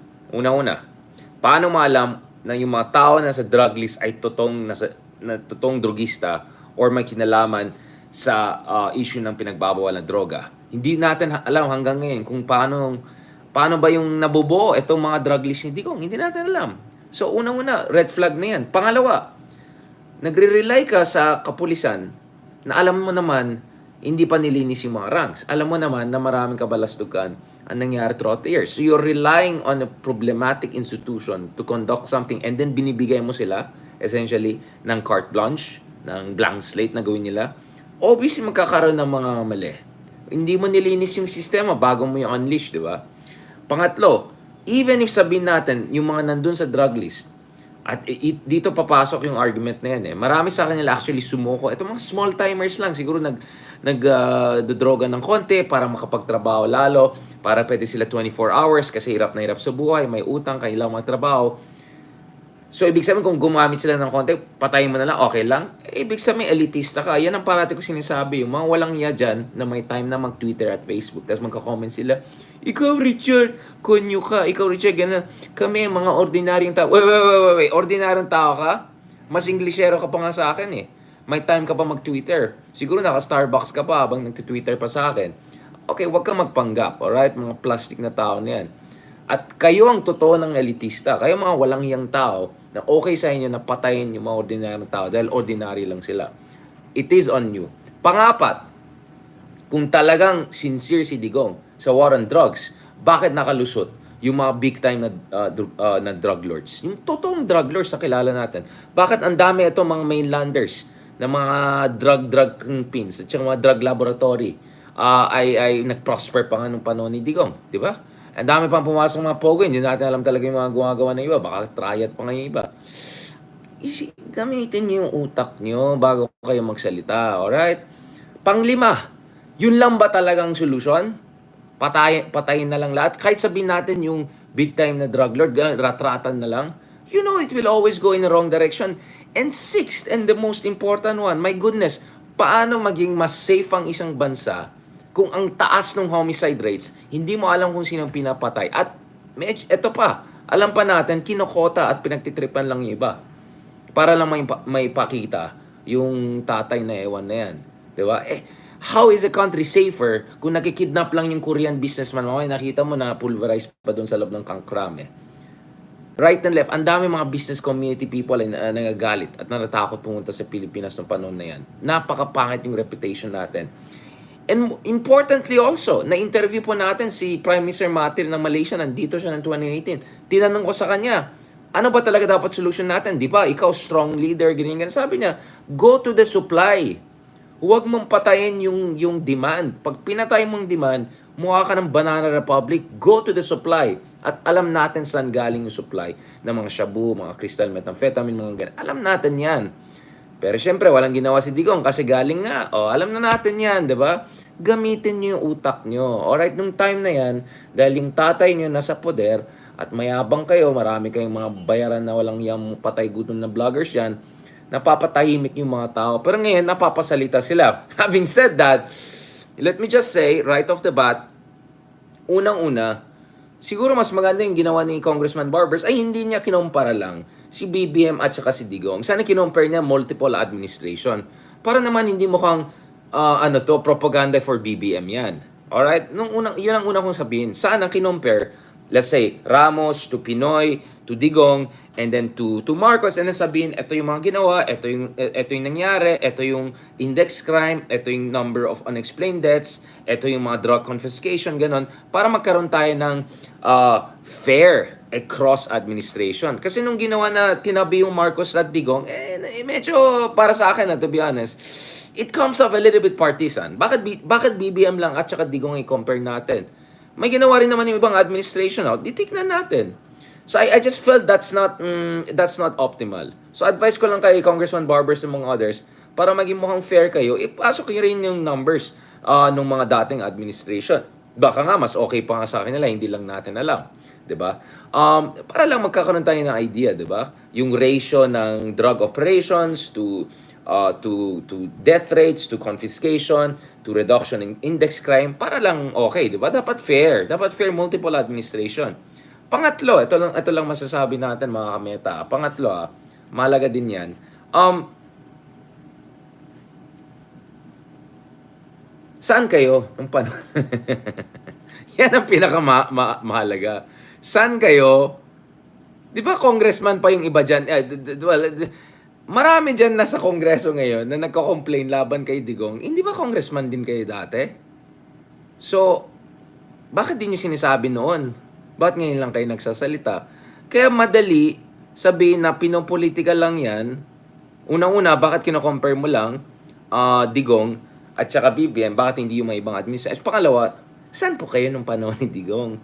paano maalam na yung mga tao na sa drug list ay totoong drogista or may kinalaman sa issue ng pinagbabawal na droga? Hindi natin alam hanggang ngayon kung paano ba yung nabubuo itong mga drug list ni Digong. Hindi natin alam. So, unang-una, red flag na yan. Pangalawa, nagre-rely ka sa kapulisan na alam mo naman, hindi pa nilinis yung mga ranks. Alam mo naman na maraming kabalastugan ang nangyari throughout the years. So, you're relying on a problematic institution to conduct something and then binibigay mo sila, essentially, ng carte blanche, ng blank slate na gawin nila. Obviously, magkakaroon ng mga mali. Hindi mo nilinis yung sistema bago mo yung unleash, di ba? Pangatlo, even if sabihin natin, yung mga nandun sa drug list At dito papasok yung argument na yan eh. Marami sa kanila actually sumuko. Ito mga small timers lang. Siguro dodroga ng konti para makapagtrabaho lalo. Para pwede sila 24 hours kasi hirap na hirap sa buhay. May utang, kailangan magtrabaho. So, ibig sabihin kung gumamit sila ng konti, patayin mo na lang, okay lang. Ibig sabihin, elitista ka. Yan ang parati ko sinasabi. Yung mga walang iya dyan na may time na mag-Twitter at Facebook. Tapos magka-comment sila, ikaw, Richard, konyo ka. Ikaw, Richard, gano'n. Kami, mga ordinaryong tao. Wait. Ordinaryong tao ka? Mas Englishero ka pa nga sa akin eh. May time ka pa mag-Twitter. Siguro naka-Starbucks ka pa habang nag-Twitter pa sa akin. Okay, wag kang magpanggap, alright? Mga plastic na tao na yan. At kayo ang totoo ng elitista. Kayo mga walang hiyang tao na okay sa inyo na patayin yung mga ordinaryong tao dahil ordinary lang sila. It is on you. Pangapat, kung talagang sincere si Digong sa war on drugs, bakit nakalusot yung mga big time na drug lords? Yung totoong drug lords na kilala natin. Bakit ang dami ito mga mainlanders na mga drug kingpins at mga drug laboratory ay nag-prosper pa nga nung panahon ni Digong, di ba? Ang dami pang pumasok mga pogo, hindi natin alam talaga yung mga gumagawa ng iba. Baka triad pa nga yung iba. Gamitin niyo yung utak niyo bago kayo magsalita, alright? Panglima, yun lang ba talagang solusyon? Patayin na lang lahat? Kahit sabihin natin yung big time na drug lord, ratratan na lang, you know it will always go in the wrong direction. And sixth, and the most important one, my goodness, paano maging mas safe ang isang bansa kung ang taas ng homicide rates, hindi mo alam kung sinong pinapatay. At eto pa, alam pa natin, kinokota at pinagtitripan lang yung iba. Para lang may pakita yung tatay na ewan na yan. Diba? How is a country safer kung nakikidnap lang yung Korean businessman? Nakita mo na pulverized pa doon sa loob ng Kangkram eh. Right and left, ang dami mga business community people ay nagagalit at natatakot pumunta sa Pilipinas ng panahon na yan. Napakapangit yung reputation natin. And importantly also, na-interview po natin si Prime Minister Mahathir ng Malaysia, nandito siya ng 2018. Tinanong ko sa kanya, ano ba talaga dapat solution natin? Di ba, ikaw strong leader, ganyan. Sabi niya, go to the supply. Huwag mong patayin yung demand. Pag pinatay mong demand, mukha ka ng Banana Republic, go to the supply. At alam natin saan galing yung supply ng mga shabu, mga crystal methamphetamine, mga ganyan. Alam natin yan. Pero syempre, walang ginawa si Digong kasi galing nga. Alam na natin yan, di ba? Gamitin nyo yung utak nyo. Alright, nung time na yan, dahil yung tatay nyo nasa poder at mayabang kayo, marami kayong mga bayaran na walang yung patay gutom na vloggers yan, napapatahimik yung mga tao. Pero ngayon, napapasalita sila. Having said that, let me just say, right off the bat, unang-una, siguro mas maganda yung ginawa ni Congressman Barbers ay hindi niya kinumpara lang si BBM at saka si Digong. Sana kinumpare niya multiple administration. Para naman hindi mukhang propaganda for BBM yan. Alright? Yun ang unang kong sabihin. Sana kinumpare, let's say, Ramos to Pinoy, to Digong, and then to Marcos, and then sabihin, ito yung mga ginawa, ito yung nangyari, ito yung index crime, ito yung number of unexplained deaths, ito yung mga drug confiscation, ganon, para magkaroon tayo ng fair across administration. Kasi nung ginawa na tinabi yung Marcos at Digong, medyo para sa akin to be honest, it comes off a little bit partisan. Bakit BBM lang at saka Digong i-compare natin? May ginawa rin naman yung ibang administration out, titignan natin. So I just felt that's not optimal. So advice ko lang kay Congressman Barbers and mga others, para maging mukhang fair kayo, ipasok nyo rin yung numbers ng mga dating administration. Baka nga mas okay pa nga sa akin nila, hindi lang natin alam. 'Di ba? Para lang magkakaroon tayo ng idea, 'di ba? Yung ratio ng drug operations to death rates, to confiscation, to reduction in index crime, para lang okay, 'di ba? Dapat fair multiple administration. Pangatlo, ito lang masasabi natin mga kameta. Pangatlo, mahalaga din 'yan. Saan kayo nung panahon? Yan ang mahalaga. Saan kayo? 'Di ba congressman pa yung iba diyan? Marami dyan nasa kongreso ngayon na nagko-complain laban kay Digong. Hindi ba congressman din kayo dati? So, bakit di nyo sinasabi noon? Bakit ngayon lang kayo nagsasalita? Kaya madali sabihin na pinopolitika lang yan. Unang-una, bakit kino-compare mo lang Digong at saka BBM? Bakit hindi yung mga ibang administration? Pangalawa, saan po kayo nung panahon ni Digong?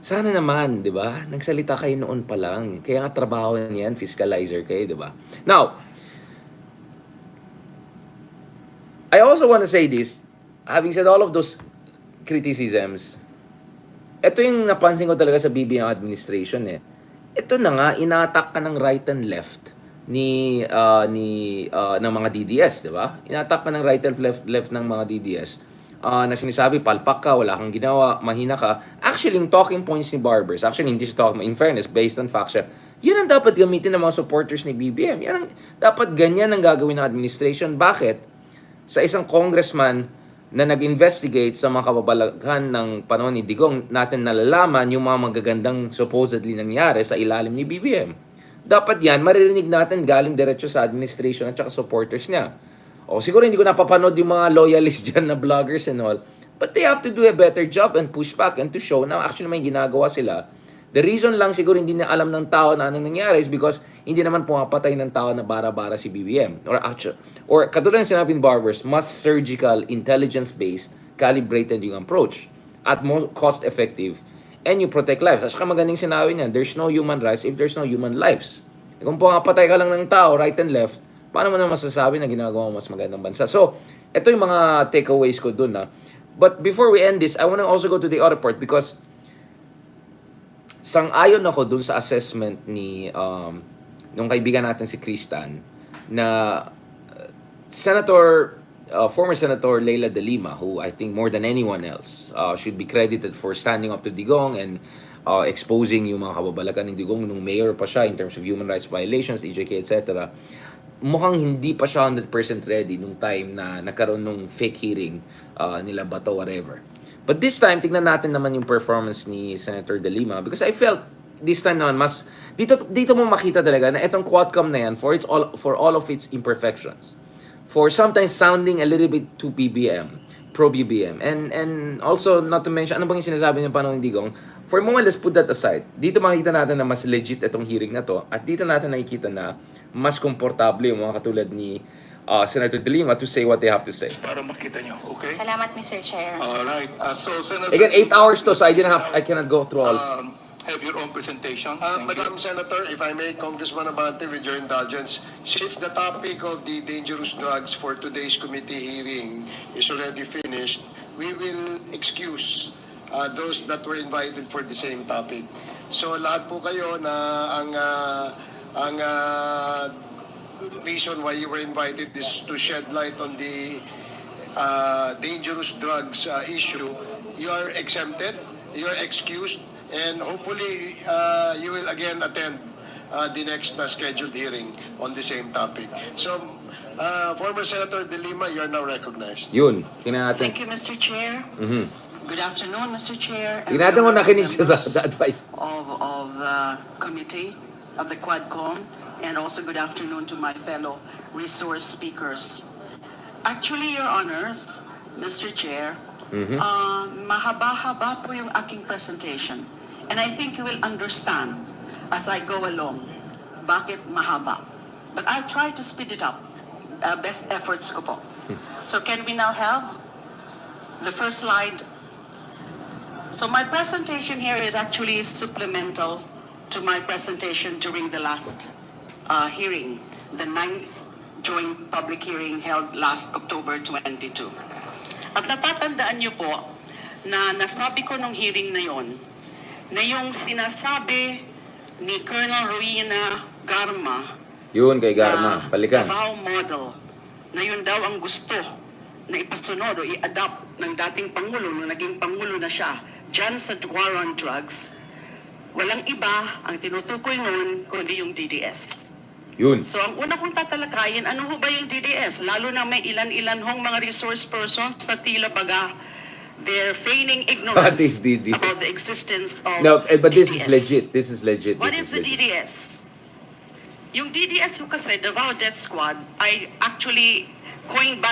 Sana naman, 'di ba? Nagsalita kayo noon pa lang. Kaya nga trabaho niyan, fiscalizer kayo, 'di ba? Now, I also want to say this, having said all of those criticisms, ito yung napansin ko talaga sa BBM administration eh. Ito na nga, inatak ka ng right and left ng mga DDS, di ba? Inatak ka ng right and left ng mga DDS. Na sinasabi, palpak ka, wala kang ginawa, mahina ka. Actually, yung talking points ni Barbers, actually, hindi siya talking, in fairness, based on facts siya, yun ang dapat gamitin ng mga supporters ni BBM. Dapat ganyan ang gagawin ng administration. Bakit? Sa isang congressman na nag-investigate sa mga kababalaghan ng panahon ni Digong, natin nalalaman yung mga magagandang supposedly nangyari sa ilalim ni BBM. Dapat yan, maririnig natin galing diretso sa administration at saka supporters niya. O siguro hindi ko napapanood yung mga loyalists dyan na vloggers and all, but they have to do a better job and push back and to show na actually may ginagawa sila. The reason lang siguro hindi na alam ng tao na anong nangyari is because hindi naman pumapatay ng tao na bara-bara si BBM. Or katulad ng sinabi ng Barbers, mas surgical, intelligence-based, calibrated yung approach at most cost-effective and you protect lives. At saka magandang sinabi niya, there's no human rights if there's no human lives. Kung pumapatay ka lang ng tao, right and left, paano mo na masasabi na ginagawa mo mas magandang bansa? So, ito yung mga takeaways ko dun. But before we end this, I want to also go to the other part because sang-ayon ako dun sa assessment ni nung kaibigan natin si Kristan na former Senator Leila de Lima, who I think more than anyone else should be credited for standing up to Digong and exposing yung mga kababalagan ni Digong nung mayor pa siya in terms of human rights violations, EJK, etc. Mukhang hindi pa siya 100% ready nung time na nagkaroon nung fake hearing nila Bato, whatever. But this time, tignan natin naman yung performance ni Senator De Lima because I felt this time naman mas dito mo makita talaga na itong Quadcom na yan for all of its imperfections. For sometimes sounding a little bit too pro BBM. And also, not to mention, ano bang yung sinasabi ng Panong Digong? For a moment, let's put that aside. Dito makikita natin na mas legit itong hearing na to at dito natin nakikita na mas komportable yung mga katulad ni Senator De Lima to say what they have to say. Para makita nyo, okay? Salamat, Mr. Chair. Alright, so Senator... Again, 8 hours to, so I cannot go through all. Have your own presentation. Madam Senator, if I may, Congressman Abante, with your indulgence, since the topic of the dangerous drugs for today's committee hearing is already finished, we will excuse those that were invited for the same topic. So lahat po kayo na ang reason why you were invited is to shed light on the dangerous drugs issue. You are exempted, you are excused, and hopefully you will again attend the next scheduled hearing on the same topic. So, former Senator De Lima, you are now recognized. Yun, tingnan natin. Thank you, Mr. Chair. Good afternoon, Mr. Chair. and Tingnan natin kung other nakinig siya sa members advice. of the committee of the Quadcom, and also good afternoon to my fellow resource speakers. Actually, Your Honors, Mr. Chair, mahaba-haba po yung aking presentation. And I think you will understand as I go along bakit mahaba. But I'll try to speed it up. Best efforts ko po. So can we now have the first slide? So my presentation here is actually supplemental to my presentation during the last hearing, the 9th joint public hearing held last October 22. At natatandaan niyo po na nasabi ko nung hearing na yon na yung sinasabi ni Colonel Rowena Garma Yun, kay Garma, na balikan. Davao model, na yun daw ang gusto na ipasunod o i-adapt ng dating Pangulo, nung naging Pangulo na siya, dyan sa war on drugs, walang iba ang tinutukoy noon kundi yung DDS. Yun. So ang una kong tatalakayin, ano ho ba yung DDS? Lalo na may ilan-ilan hong mga resource persons na tila baga they're feigning What ignorance is DDS? about the existence of No, but this is DDS. legit. This is legit. What This is the legit. DDS? Yung DDS ho kasi, Davao Death Squad, ay actually coined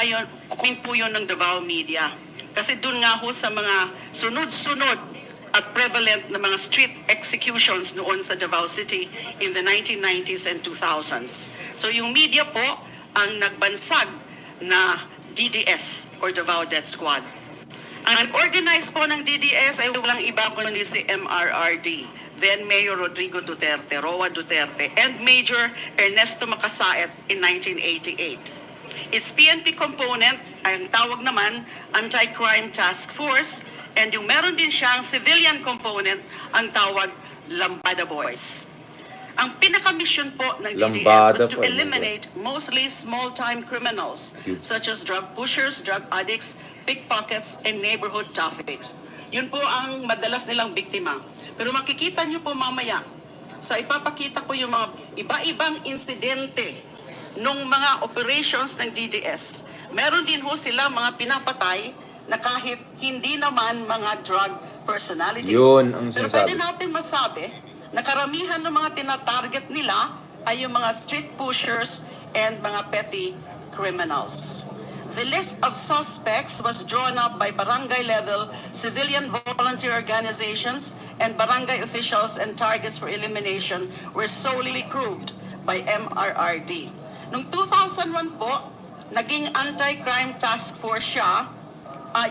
po yun ng Davao media. Kasi dun nga ho sa mga sunod-sunod at prevalent na mga street executions noon sa Davao City in the 1990s and 2000s. So yung media po ang nagbansag na DDS or Davao Death Squad. Ang organize po ng DDS ay walang iba kundi si MRRD, then Mayor Rodrigo Duterte, Roa Duterte, and Major Ernesto Macasaet in 1988. Its PNP component ay ang tawag naman Anti-Crime Task Force, and yung meron din siyang civilian component ang tawag Lambada Boys. Ang pinaka-mission po ng DDS Lambada was to po, eliminate mostly small-time criminals such as drug pushers, drug addicts, pickpockets, and neighborhood traffics. Yun po ang madalas nilang biktima. Pero makikita nyo po mamaya, sa ipapakita ko yung mga iba-ibang insidente nung mga operations ng DDS. Meron din ho sila mga pinapatay na kahit hindi naman mga drug personalities. Yun ang Pero sinasabi. pwede natin masabi na karamihan ng mga tinatarget nila ay yung mga street pushers and mga petty criminals. The list of suspects was drawn up by barangay-level civilian volunteer organizations and barangay officials, and targets for elimination were solely approved by MRRD. Noong 2001 po, naging anti-crime task force siya,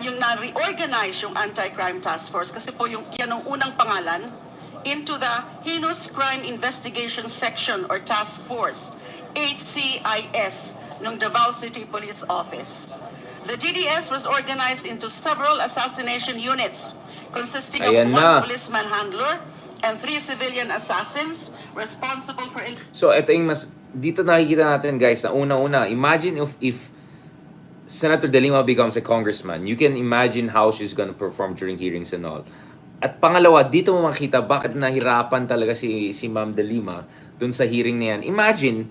yung na-reorganize yung anti-crime task force kasi po yung yan ang unang pangalan into the Heinous Crime Investigation Section or Task Force, HCIS, ng Davao City Police Office. The DDS was organized into several assassination units consisting of Ayan na. one policeman handler and 3 civilian assassins responsible for... So, ito yung mas... Dito nakikita natin, guys, na una-una, imagine if Senator De Lima becomes a congressman, you can imagine how she's gonna perform during hearings and all. At pangalawa, dito mo makita bakit nahirapan talaga si Ma'am De Lima dun sa hearing na yan. Imagine,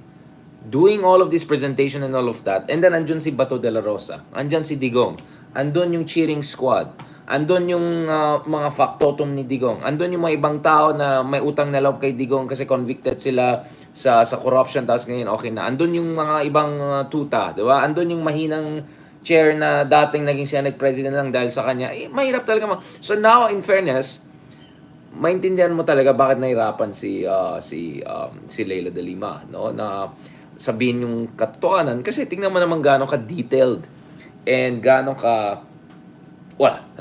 doing all of this presentation and all of that, and then andun si Bato de la Rosa, andyan si Digong, andun yung cheering squad, andun yung mga factotum ni Digong, andun yung mga ibang tao na may utang na loob kay Digong kasi convicted sila sa corruption, tapos ngayon okay na. Andun yung mga ibang tuta, di ba? Andun yung mahinang chair na dating naging Senate President lang dahil sa kanya. Mahirap talaga. So now, in fairness, maintindihan mo talaga bakit nahirapan si Leila de Lima, no? Na sabihin yung katotohanan kasi tingnan mo naman gaano ka-detailed and gaano ka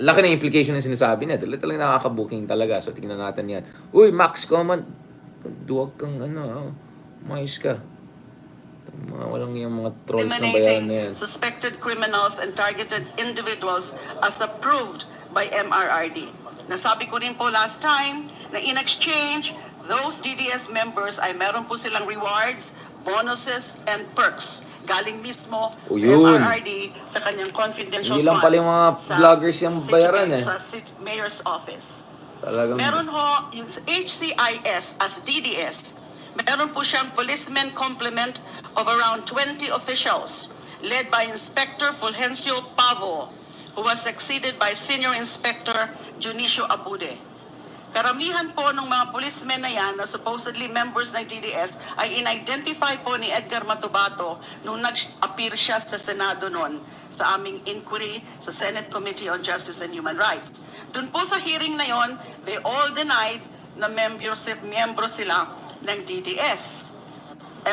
laki ng implication ng sinasabi niya. Talagang nakaka-booking talaga. So tingnan natin yan. Uy, Max Common, duwag kang mais ka. Mga walang yung mga trolls na bayan na yan. Suspected criminals and targeted individuals as approved by MRRD. Nasabi ko rin po last time na in exchange, those DDS members ay meron po silang rewards, bonuses, and perks galing mismo sa yun. MRRD sa kanyang confidential Hindi lang pala yung mga vloggers yung bayaran sa Mayor's Office. Talagang... Meron ho yung HCIS as DDS, meron po siyang policeman complement of around 20 officials led by Inspector Fulgencio Pavo, who was succeeded by Senior Inspector Junicio Abude. Karamihan po ng mga policemen na yan na supposedly members ng DDS ay in-identify po ni Edgar Matubato nung nag-appear siya sa Senado noon sa aming inquiry sa Senate Committee on Justice and Human Rights. Doon po sa hearing na yon, they all denied na miyembro sila ng DDS.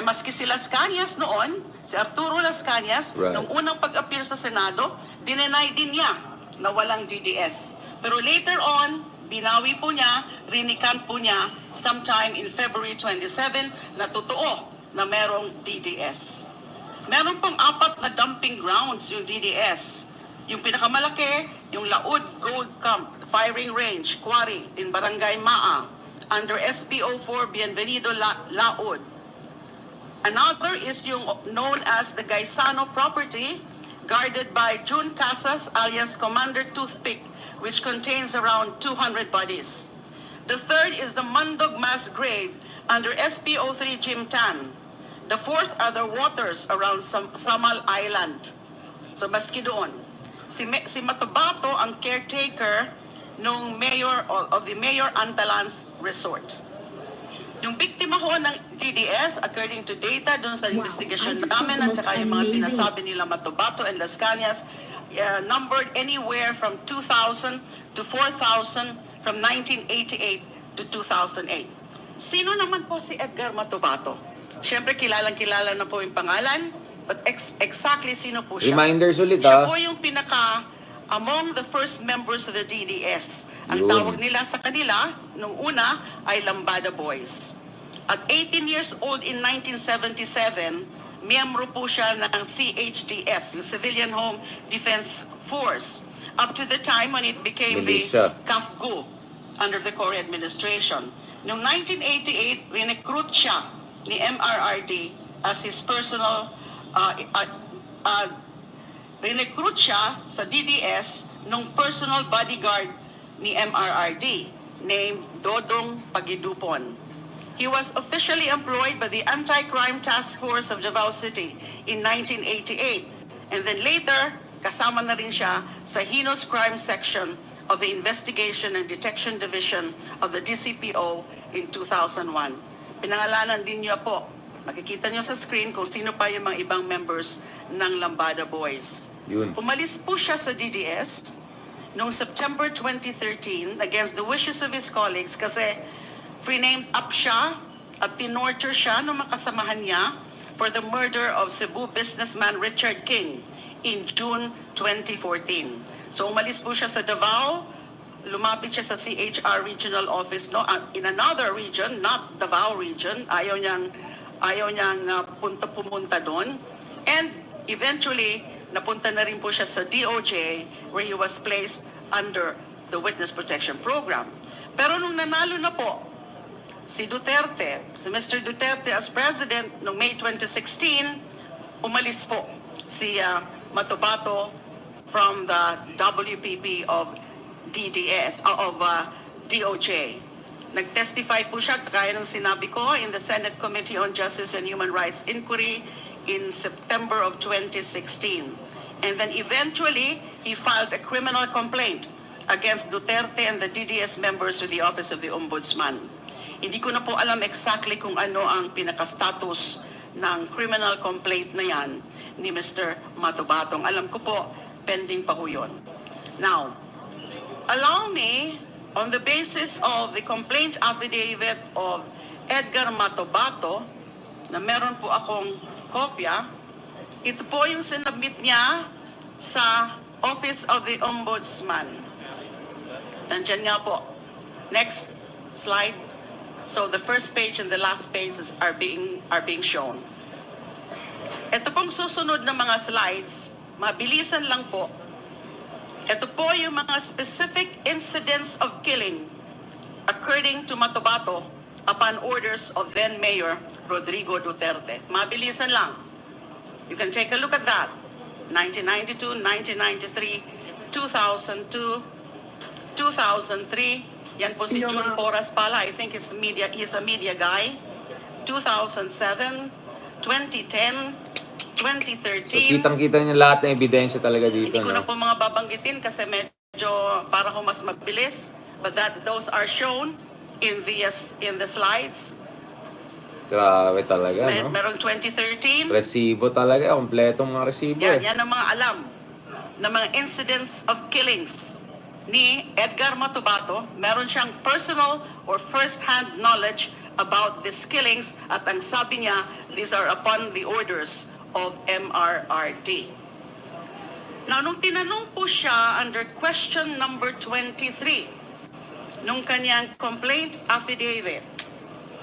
Maski si Las Cañas noon, si Arturo Las Cañas, right, nung unang pag-appear sa Senado, dinenay din niya na walang DDS. Pero later on, binawi po niya, rinikan po niya sometime in February 27 na totoo na merong DDS. Meron pong 4 na dumping grounds yung DDS. Yung pinakamalaki, yung Laud Gold Camp, Firing Range, Quarry in Barangay Maa, under SPO4 Bienvenido Laud. Another is yung known as the Gaisano property, guarded by June Casas alias Commander Toothpick, which contains around 200 bodies. The third is the Mandog Mass Grave under SPO3 Jimtan. The fourth are the waters around Samal Island. So maski doon. Si Matubato ang caretaker nung mayor of the Mayor Antalans Resort. Yung biktima ho ng DDS, according to data dun sa investigasyon namin at saka yung mga sinasabi nila Matubato and Las Cañas, numbered anywhere from 2,000 to 4,000 from 1988 to 2008. Sino naman po si Edgar Matubato? Siyempre, kilalang-kilala na po yung pangalan, but exactly sino po siya? Reminders ulit, Siya po yung pinaka among the first members of the DDS. Ang Yun. tawag nila sa kanila, nung una, ay Lambada Boys. At 18 years old in 1977, miyembro po siya ng CHDF, yung Civilian Home Defense Force, up to the time when it became Militia. the CAFGO under the Cory administration. Noong 1988, recruit siya ni MRRD as his personal recruit siya sa DDS nung personal bodyguard ni MRRD named Dodong Pagidupon. He was officially employed by the Anti-Crime Task Force of Davao City in 1988, and then later kasama na rin siya sa Heinous Crime Section of the Investigation and Detection Division of the DCPO in 2001. Pinangalanan din niya po. Makikita niyo sa screen kung sino pa yung mga ibang members ng Lambada Boys. Yun. Umalis po siya sa DDS noong September 2013 against the wishes of his colleagues kasi free-named up siya at tinorture siya ng makasamahan niya for the murder of Cebu businessman Richard King in June 2014. So umalis po siya sa Davao, lumapit siya sa CHR regional office no in another region, not Davao region. Ayaw niyang pumunta doon. And eventually napunta na rin po siya sa DOJ where he was placed under the Witness Protection Program. Pero nung nanalo na po si Duterte, si Mr. Duterte as president noong May 2016, umalis po si Bato from the WPP of DOJ. Nag-testify po siya, kagaya ng sinabi ko, in the Senate Committee on Justice and Human Rights Inquiry in September of 2016. And then eventually, he filed a criminal complaint against Duterte and the DDS members with the Office of the Ombudsman. Hindi ko na po alam exactly kung ano ang pinaka-status ng criminal complaint na yan ni Mr. Matubatong. Alam ko po, pending pa ho yun. Now, allow me, on the basis of the complaint affidavit of Edgar Matubato, na meron po akong kopya, ito po yung sinabit niya sa Office of the Ombudsman. Nandiyan nga po. Next slide. So the first page and the last page are being shown. Ito pong susunod na mga slides, mabilisan lang po. Ito po yung mga specific incidents of killing occurring to Matubato upon orders of then Mayor Rodrigo Duterte. Mabilisan lang. You can take a look at that. 1992, 1993, 2002, 2003. Yan po si June Porras pala. I think he's a media guy. 2007, 2010, 2013. So, kitang-kita niya lahat ng ebidensya talaga dito. Hindi ko na No? po mga babanggitin kasi medyo para ko mas mabilis. But those are shown in the slides. Grabe talaga, no? Merong 2013. Resibo talaga, kompletong mga resibo Yan ang mga alam na mga incidents of killings ni Edgar Matubato. Meron siyang personal or first-hand knowledge about these killings at ang sabi niya, these are upon the orders of MRRD. Now, nung tinanong po siya under question number 23, nung kanyang complaint affidavit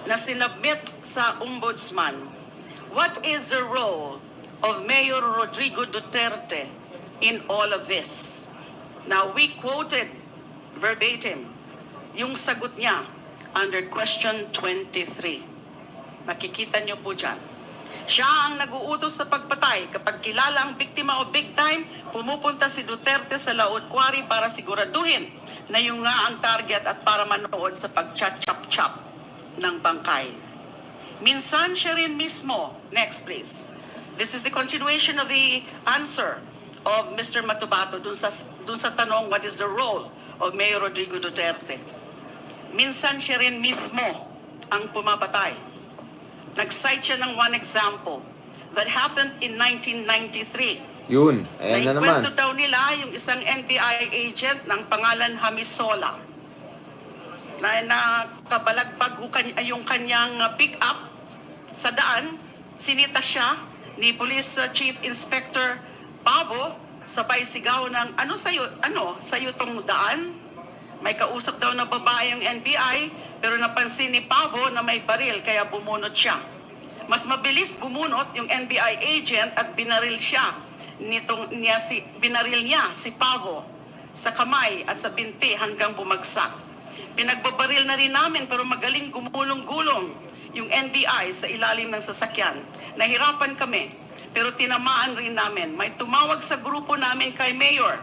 na sinubmit sa Ombudsman, what is the role of Mayor Rodrigo Duterte in all of this? Now, we quoted verbatim yung sagot niya under question 23. Makikita niyo po dyan. Siya ang nag-uutos sa pagpatay. Kapag kilala ang biktima o big time, pumupunta si Duterte sa Laod Quarry para siguraduhin na yung nga ang target at para manood sa pag-chop-chop ng bangkay. Minsan siya rin mismo. Next, please. This is the continuation of the answer of Mr. Matubato dun sa tanong, what is the role of Mayor Rodrigo Duterte? Minsan siya rin mismo ang pumapatay. Nag-cite siya ng one example that happened in 1993. Yun, ayan na naman. Naikwento daw nila yung isang NBI agent ng pangalan Hamisola na nakabalagbag yung kanyang pick-up sa daan. Sinita siya ni Police Chief Inspector Pavo sabay sigaw ng, sa'yo tong daan? May kausap daw na babae yung NBI, pero napansin ni Pavo na may baril, kaya bumunot siya. Mas mabilis bumunot yung NBI agent at binaril niya si Pavo sa kamay at sa binti hanggang bumagsak. Pinagbabaril na rin namin pero magaling gumulong-gulong yung NBI sa ilalim ng sasakyan. Nahirapan kami pero tinamaan rin namin. May tumawag sa grupo namin kay Mayor.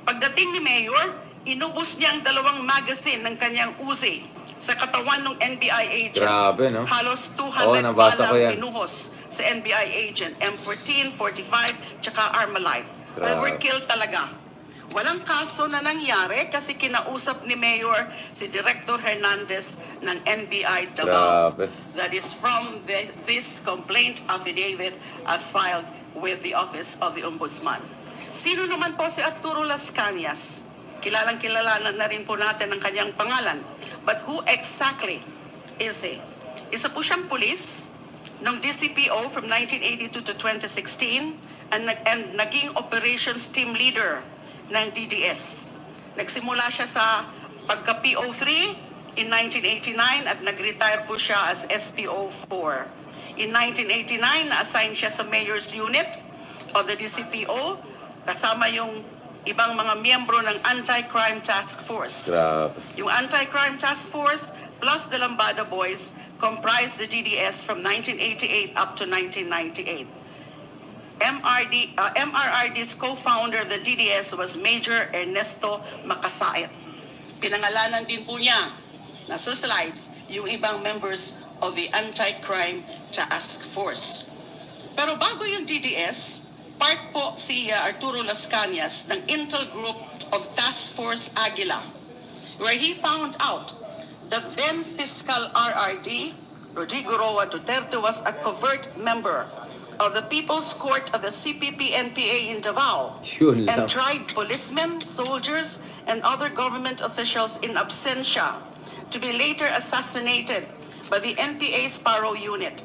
Pagdating ni Mayor, inubos niya ang 2 magazine ng kanyang Uzi sa katawan ng NBI agent. Grabe, no? Halos 200 Oo, nabasa ko yan. balang binuhos sa NBI agent. M14, 45, tsaka Armalite. Grabe. Overkill talaga. Walang kaso na nangyari kasi kinausap ni Mayor si Director Hernandez ng NBI Davao. Grabe. That is from this complaint affidavit as filed with the Office of the Ombudsman. Sino naman po si Arturo Las Cañas? Kilalang kilala na rin po natin ang kanyang pangalan. But who exactly is he? Isa po siyang pulis ng DCPO from 1982 to 2016 and naging operations team leader ng DDS. Nagsimula siya sa pagka-PO3 in 1989 at nag-retire po siya as SPO4. In 1989, na-assign siya sa Mayor's Unit of the DCPO kasama yung ibang mga miyembro ng Anti-Crime Task Force. Grabe. Yung Anti-Crime Task Force plus the Lambada Boys comprised the DDS from 1988 up to 1998. MRRD's co-founder of the DDS was Major Ernesto Macasait. Pinangalanan din po niya, nasa slides, yung ibang members of the Anti-Crime Task Force. Pero bago yung DDS, part po si Arturo Las Cañas ng Intel Group of Task Force Aguila, where he found out that then fiscal RRD, Rodrigo Roa Duterte, was a covert member of the People's Court of the CPP-NPA in Davao Yun and lang. tried policemen, soldiers, and other government officials in absentia to be later assassinated by the NPA Sparrow Unit.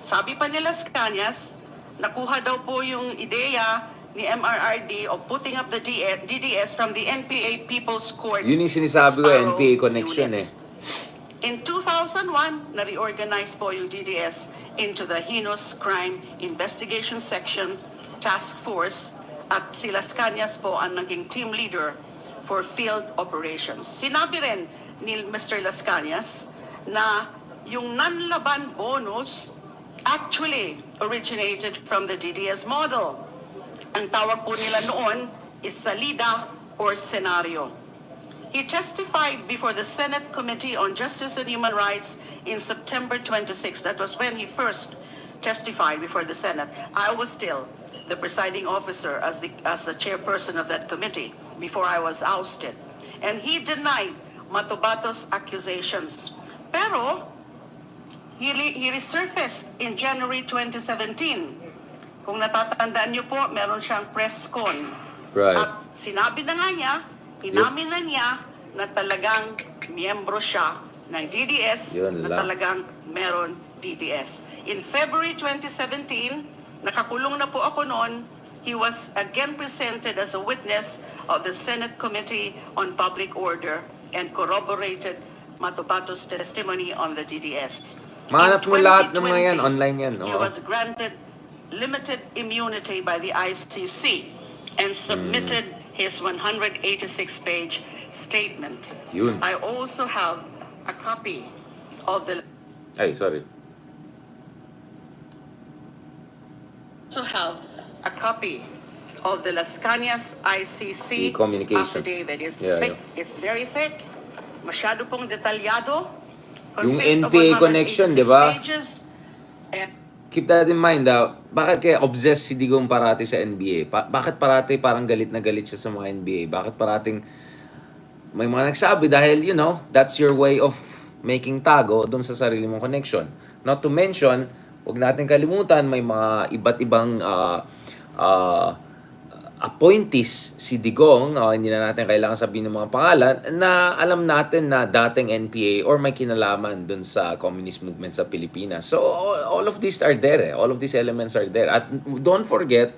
Sabi pa ni Las Cañas, nakuha daw po yung ideya ni MRRD of putting up the DDS from the NPA People's Court. Yun yung sinasabi ko, Sparrow NPA connection Unit. In 2001, na-reorganize po yung DDS into the Heinous Crime Investigation Section Task Force at si Las Cañas po ang naging team leader for field operations. Sinabi rin ni Mr. Las Cañas na yung nanlaban bonus actually originated from the DDS model. Ang tawag po nila noon is salida or scenario. He testified before the Senate Committee on Justice and Human Rights in September 26. That was when he first testified before the Senate. I was still the presiding officer as the chairperson of that committee before I was ousted. And he denied Matobato's accusations. Pero he resurfaced in January 2017. Kung natatandaan niyo po, meron siyang press con. Right. At sinabi na nga niya, inamin na niya na talagang miyembro siya ng DDS, Yun na lang. talagang meron DDS. In February 2017, nakakulong na po ako noon. He was again presented as a witness of the Senate Committee on Public Order and corroborated Matobato's testimony on the DDS. Mahanap In mo lahat ng mga yan, 2020, online yan. He Oo. was granted limited immunity by the ICC and submitted his 186-page statement. Yun. I also have a copy of the Ay, sorry. a copy of the Las Cañas ICC The communication. affidavit. It's Yeah, thick. It's very thick. Masyado pong detalyado. Yung Consists of NPA connection, 186 di ba? pages. And Keep that in mind, bakit kaya obsessed si Digong parati sa NBA? Bakit parati parang galit na galit siya sa mga NBA? Bakit parating may mga nagsabi dahil, that's your way of making tago doon sa sarili mong connection. Not to mention, huwag natin kalimutan, may mga iba't ibang appointees si Digong, hindi na natin kailangan sabihin ng mga pangalan, na alam natin na dating NPA or may kinalaman dun sa communist movement sa Pilipinas. So, all of these are there. All of these elements are there. At don't forget,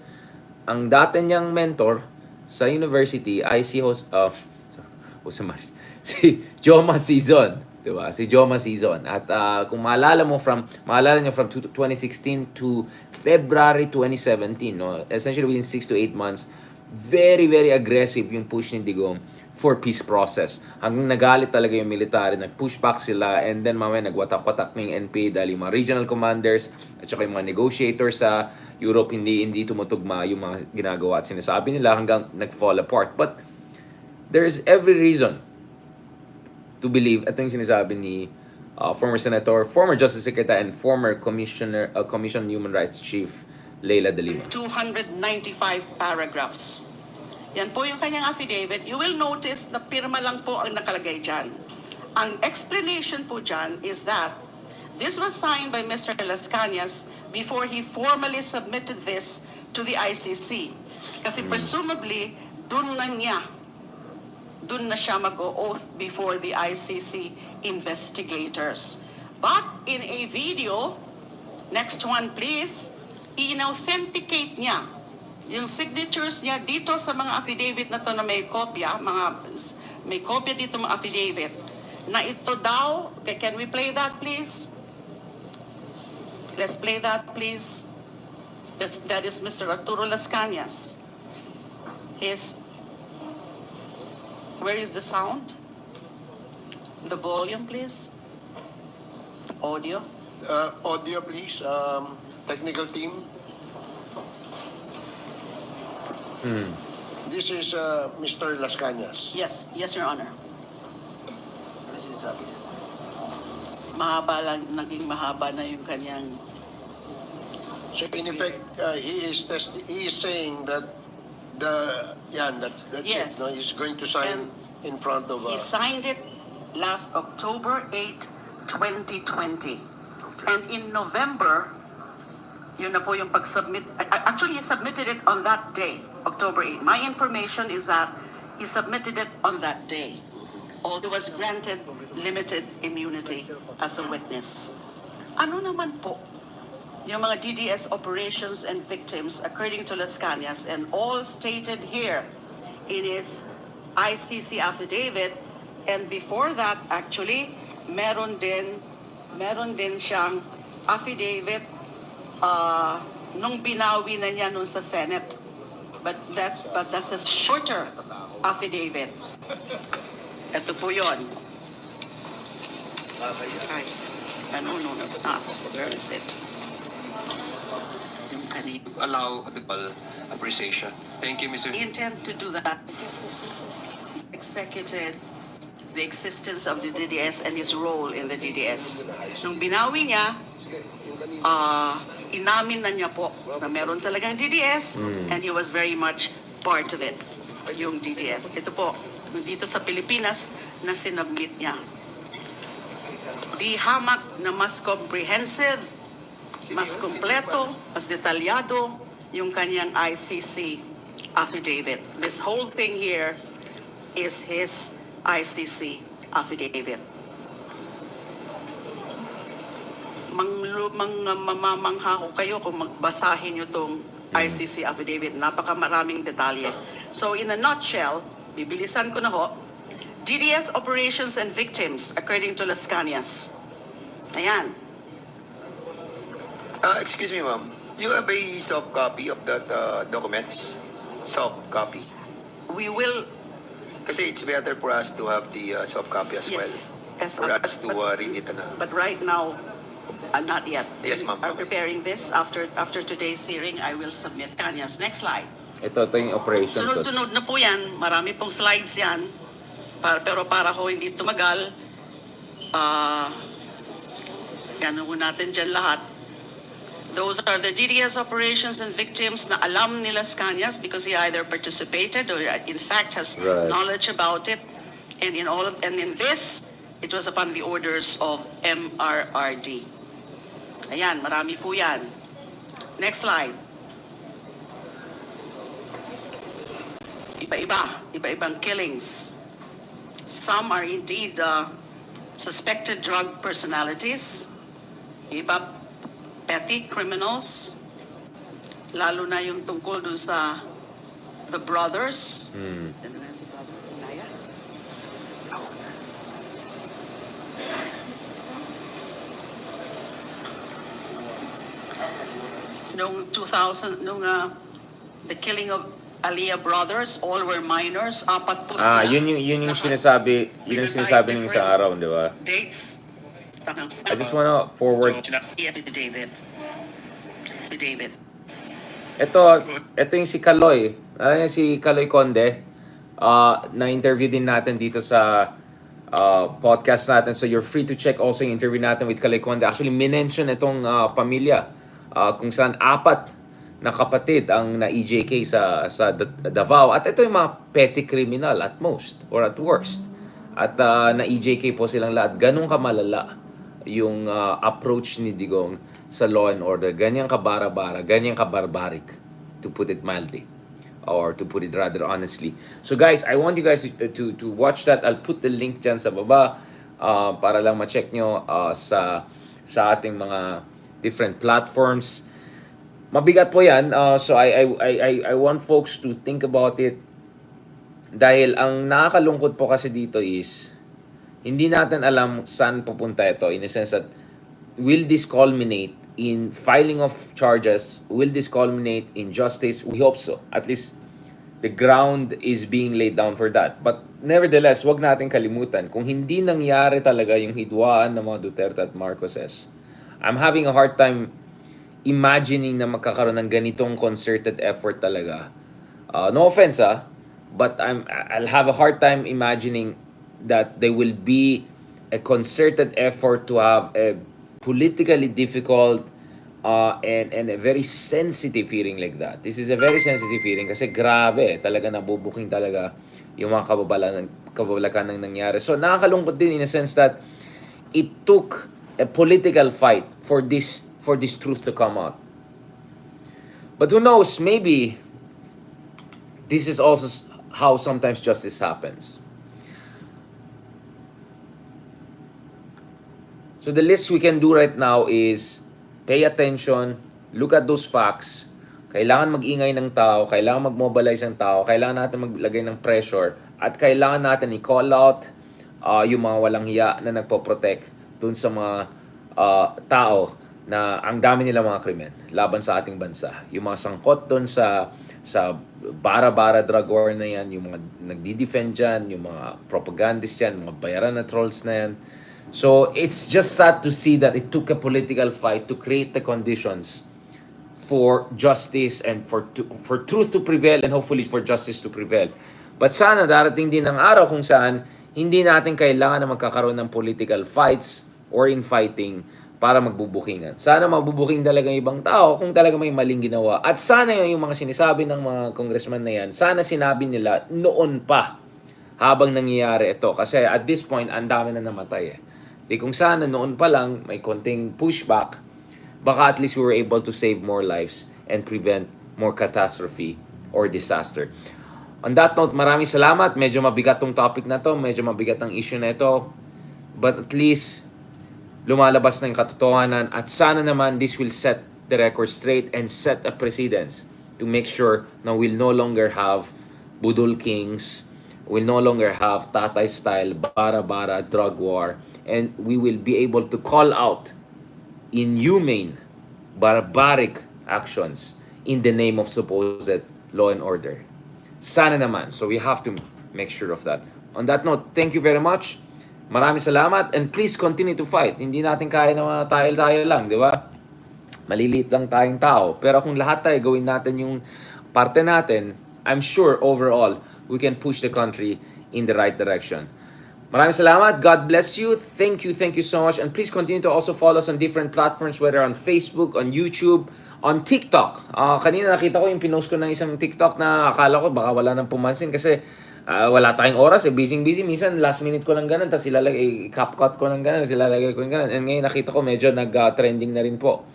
ang dati niyang mentor sa university ay si Jose Maris, si Joma Season, 'di ba? Si Joma Season. At kung maalala niyo from 2016 to February 2017, no? Essentially within 6 to 8 months, very very aggressive yung push ni Digong for peace process. Hanggang nagalit talaga yung military, nag-push back sila, and then mamaya nagwatak-watak ng NPA dahil yung mga regional commanders at saka yung mga negotiators sa Europe hindi tumutugma yung mga ginagawa at sinasabi nila hanggang nag-fall apart. But there's every reason to believe, ito yung sinasabi ni former Senator, former Justice Secretary, and former Commission on Human Rights Chief Leila De Lima. 295 paragraphs. Yan po yung kanyang affidavit. You will notice na pirma lang po ang nakalagay dyan. Ang explanation po dyan is that this was signed by Mr. Las Cañas before he formally submitted this to the ICC. Kasi presumably, dun na siya mag-o-oath before the ICC investigators. But in a video, next one please, in-authenticate niya yung signatures niya dito sa mga affidavit na to na may kopya, may kopya dito mga affidavit, na ito daw, okay, can we play that please? Let's play that please. That is Mr. Arturo Las Cañas. Where is the sound? The volume please. Audio. Audio, please. Technical team. This is Mr. Las Cañas. Yes, Your Honor. Naging mahaba na yung kanyang... So in effect, he is saying that that's Yes. it. No, he's going to sign in front of. He signed it last October 8, 2020. And in November, yun na po yung pag-submit. Actually, he submitted it on that day, October 8. My information is that he submitted it on that day. Although was granted limited immunity as a witness. Ano naman po yung mga DDS operations and victims according to Las Cañas and all stated here in his ICC affidavit, and before that actually meron din siyang affidavit nung binawi na niya nung sa Senate, but that's a shorter affidavit. Ito po yun. Ay, no, it's not. Where is it? Yung kanina. Allow the appreciation. Thank you, Mr. He intended to do that. Executed the existence of the DDS and his role in the DDS. Nung binawi niya, inamin na niya po na meron talagang DDS and he was very much part of it, yung DDS. Ito po, dito sa Pilipinas na sinubmit niya. Di hamak na mas comprehensive, mas kompleto, mas detalyado yung kanyang ICC affidavit. This whole thing here is his ICC affidavit. Mamamangha ko kayo kung magbasahin nyo itong ICC affidavit. Napakamaraming detalye. So in a nutshell, bibilisan ko na ho, DDS operations and victims according to Las Cañas. Ayan. Excuse me, ma'am. You have a soft copy of that documents? Soft copy? We will, Kasi it's better for us to have the soft copy as yes. well. Yes, For us to read it na. But right now, not yet. Yes, ma'am. We are preparing this. After today's hearing, I will submit Cañas. Next slide. Ito yung operations. Sunod-sunod na po yan. Marami pong slides yan. Pero para ho hindi tumagal, yan ho natin dyan lahat. Those are the DDS operations and victims na alam ni Las Cañas because he either participated or in fact has knowledge about it. And in this, it was upon the orders of MRRD. Ayan, marami po yan. Next slide. Iba-ibang killings. Some are indeed suspected drug personalities. Iba petty criminals. lalo na yung tungkol dun sa the brothers. Ano na si Brother Ilaya? Noong 2000, the killing of Aliyah brothers, all were minors, apat po sila. Yun yung sinasabi, ng isang araw, di ba? Dates. I just wanna forward. Yeah, to David. To David. Ito yung si Kaloy. Alam niyo si Kaloy Conde. Na-interview din natin dito sa podcast natin. So you're free to check also yung interview natin with Kaloy Conde. Actually, minention itong pamilya kung saan apat na kapatid ang na-EJK sa Davao. At ito yung mga petty criminal at most or at worst. At na-EJK po silang lahat. Ganun kamalala yung approach ni Digong sa law and order. Ganyan kabara-bara, ganyan kabarbaric, to put it mildly, or to put it rather honestly. So guys, I want you guys to watch that. I'll put the link dyan sa baba para lang ma-check nyo sa ating mga different platforms. Mabigat po yan. So I want folks to think about it. Dahil ang nakakalungkot po kasi dito is hindi natin alam saan pupunta ito, in a sense that will this culminate in filing of charges? Will this culminate in justice? We hope so. At least the ground is being laid down for that. But nevertheless, wag natin kalimutan, kung hindi nangyari talaga yung hidwaan ng mga Duterte at Marcoses, I'm having a hard time imagining na magkakaroon ng ganitong concerted effort talaga. No offense but I'll have a hard time imagining that there will be a concerted effort to have a politically difficult and a very sensitive hearing like that. This is a very sensitive hearing kasi grabe, talaga nabubuking talaga yung mga kababalakan ng nangyari. So nakakalungkot din in a sense that it took a political fight for this truth to come out. But who knows, maybe this is also how sometimes justice happens. So the least we can do right now is pay attention, look at those facts. Kailangan mag-ingay ng tao, kailangan mag-mobilize ng tao, kailangan natin maglagay ng pressure, at kailangan natin i-call out yung mga walang hiya na nagpo-protect dun sa mga tao na ang dami nila mga krimen laban sa ating bansa. Yung mga sangkot dun sa bara-bara drug war na yan, yung mga nagdi-defend dyan, yung mga propagandists dyan, mga bayaran na trolls na yan. So it's just sad to see that it took a political fight to create the conditions for justice and for truth to prevail and hopefully for justice to prevail. But sana darating din ang araw kung saan hindi natin kailangan na magkakaroon ng political fights or infighting para magbubukingan. Sana magbubuking talaga yung ibang tao kung talaga may maling ginawa. At sana yung mga sinisabi ng mga congressman na yan, sana sinabi nila noon pa habang nangyayari ito. Kasi at this point, ang dami na namatay Di kung sana noon pa lang may konting pushback, baka at least we were able to save more lives and prevent more catastrophe or disaster. On that note, maraming salamat. Medyo mabigat tong topic na to, medyo mabigat ang issue na ito. But at least lumalabas na yung katotohanan at sana naman this will set the record straight and set a precedence to make sure na we'll no longer have budol kings, we'll no longer have tatay style bara-bara drug war, and we will be able to call out inhumane, barbaric actions in the name of supposed law and order. Sana naman. So we have to make sure of that. On that note, thank you very much. Maraming salamat and please continue to fight. Hindi natin kaya na tayo lang, di ba? Maliliit lang tayong tao. Pero kung lahat tayo gawin natin yung parte natin, I'm sure overall, we can push the country in the right direction. Maraming salamat. God bless you. Thank you so much. And please continue to also follow us on different platforms, whether on Facebook, on YouTube, on TikTok. Kanina nakita ko yung pinost ko ng isang TikTok na akala ko baka wala nang pumansin kasi wala tayong oras. Busy. Minsan last minute ko lang ganun, tapos ilalagay, CapCut ko lang ganun, ilalagay ko lang ganun. And ngayon nakita ko medyo nag-trending na rin po.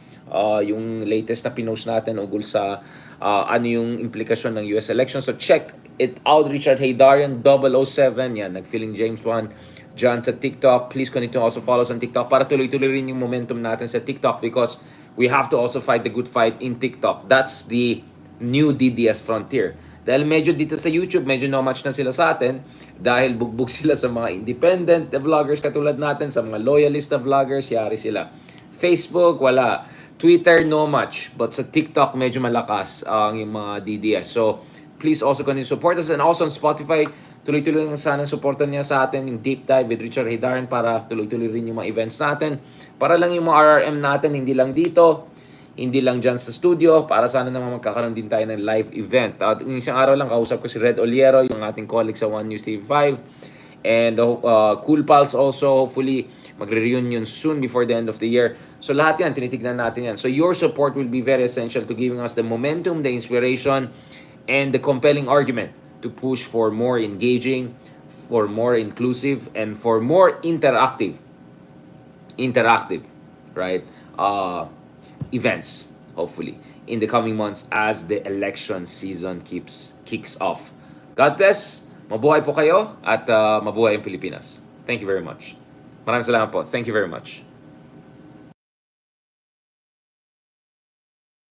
Yung latest na pinost natin ugol sa ano yung implikasyon ng US election. So check it out. Richard Haydarian 007 yan, nag-feeling James 1 dyan sa TikTok. Please continue to also follow us on TikTok para tuloy-tuloy rin yung momentum natin sa TikTok because we have to also fight the good fight in TikTok. That's the new DDS frontier. Dahil medyo dito sa YouTube, medyo no match na sila sa atin dahil bugbog sila sa mga independent vloggers katulad natin, sa mga loyalist na vloggers, yari sila. Facebook, wala. Twitter, no much. But sa TikTok, medyo malakas ang yung mga DDS. So, please also continue to support us. And also on Spotify, tuloy-tuloy lang sana supportan niya sa atin yung Deep Dive with Richard Hidaran para tuloy-tuloy rin yung mga events natin. Para lang yung mga RRM natin, hindi lang dito, hindi lang dyan sa studio, para sana naman magkakaroon din tayo ng live event. At yung isang araw lang, kausap ko si Red Oliero, yung ating colleague sa One News TV5. And Cool Pals also, hopefully, magre-reunion soon before the end of the year. So lahat yan, tinitignan natin yan. So your support will be very essential to giving us the momentum, the inspiration, and the compelling argument to push for more engaging, for more inclusive, and for more interactive, right? Events, hopefully, in the coming months as the election season kicks off. God bless. Mabuhay po kayo at mabuhay ang Pilipinas. Thank you very much. Maraming salamat po. Thank you very much.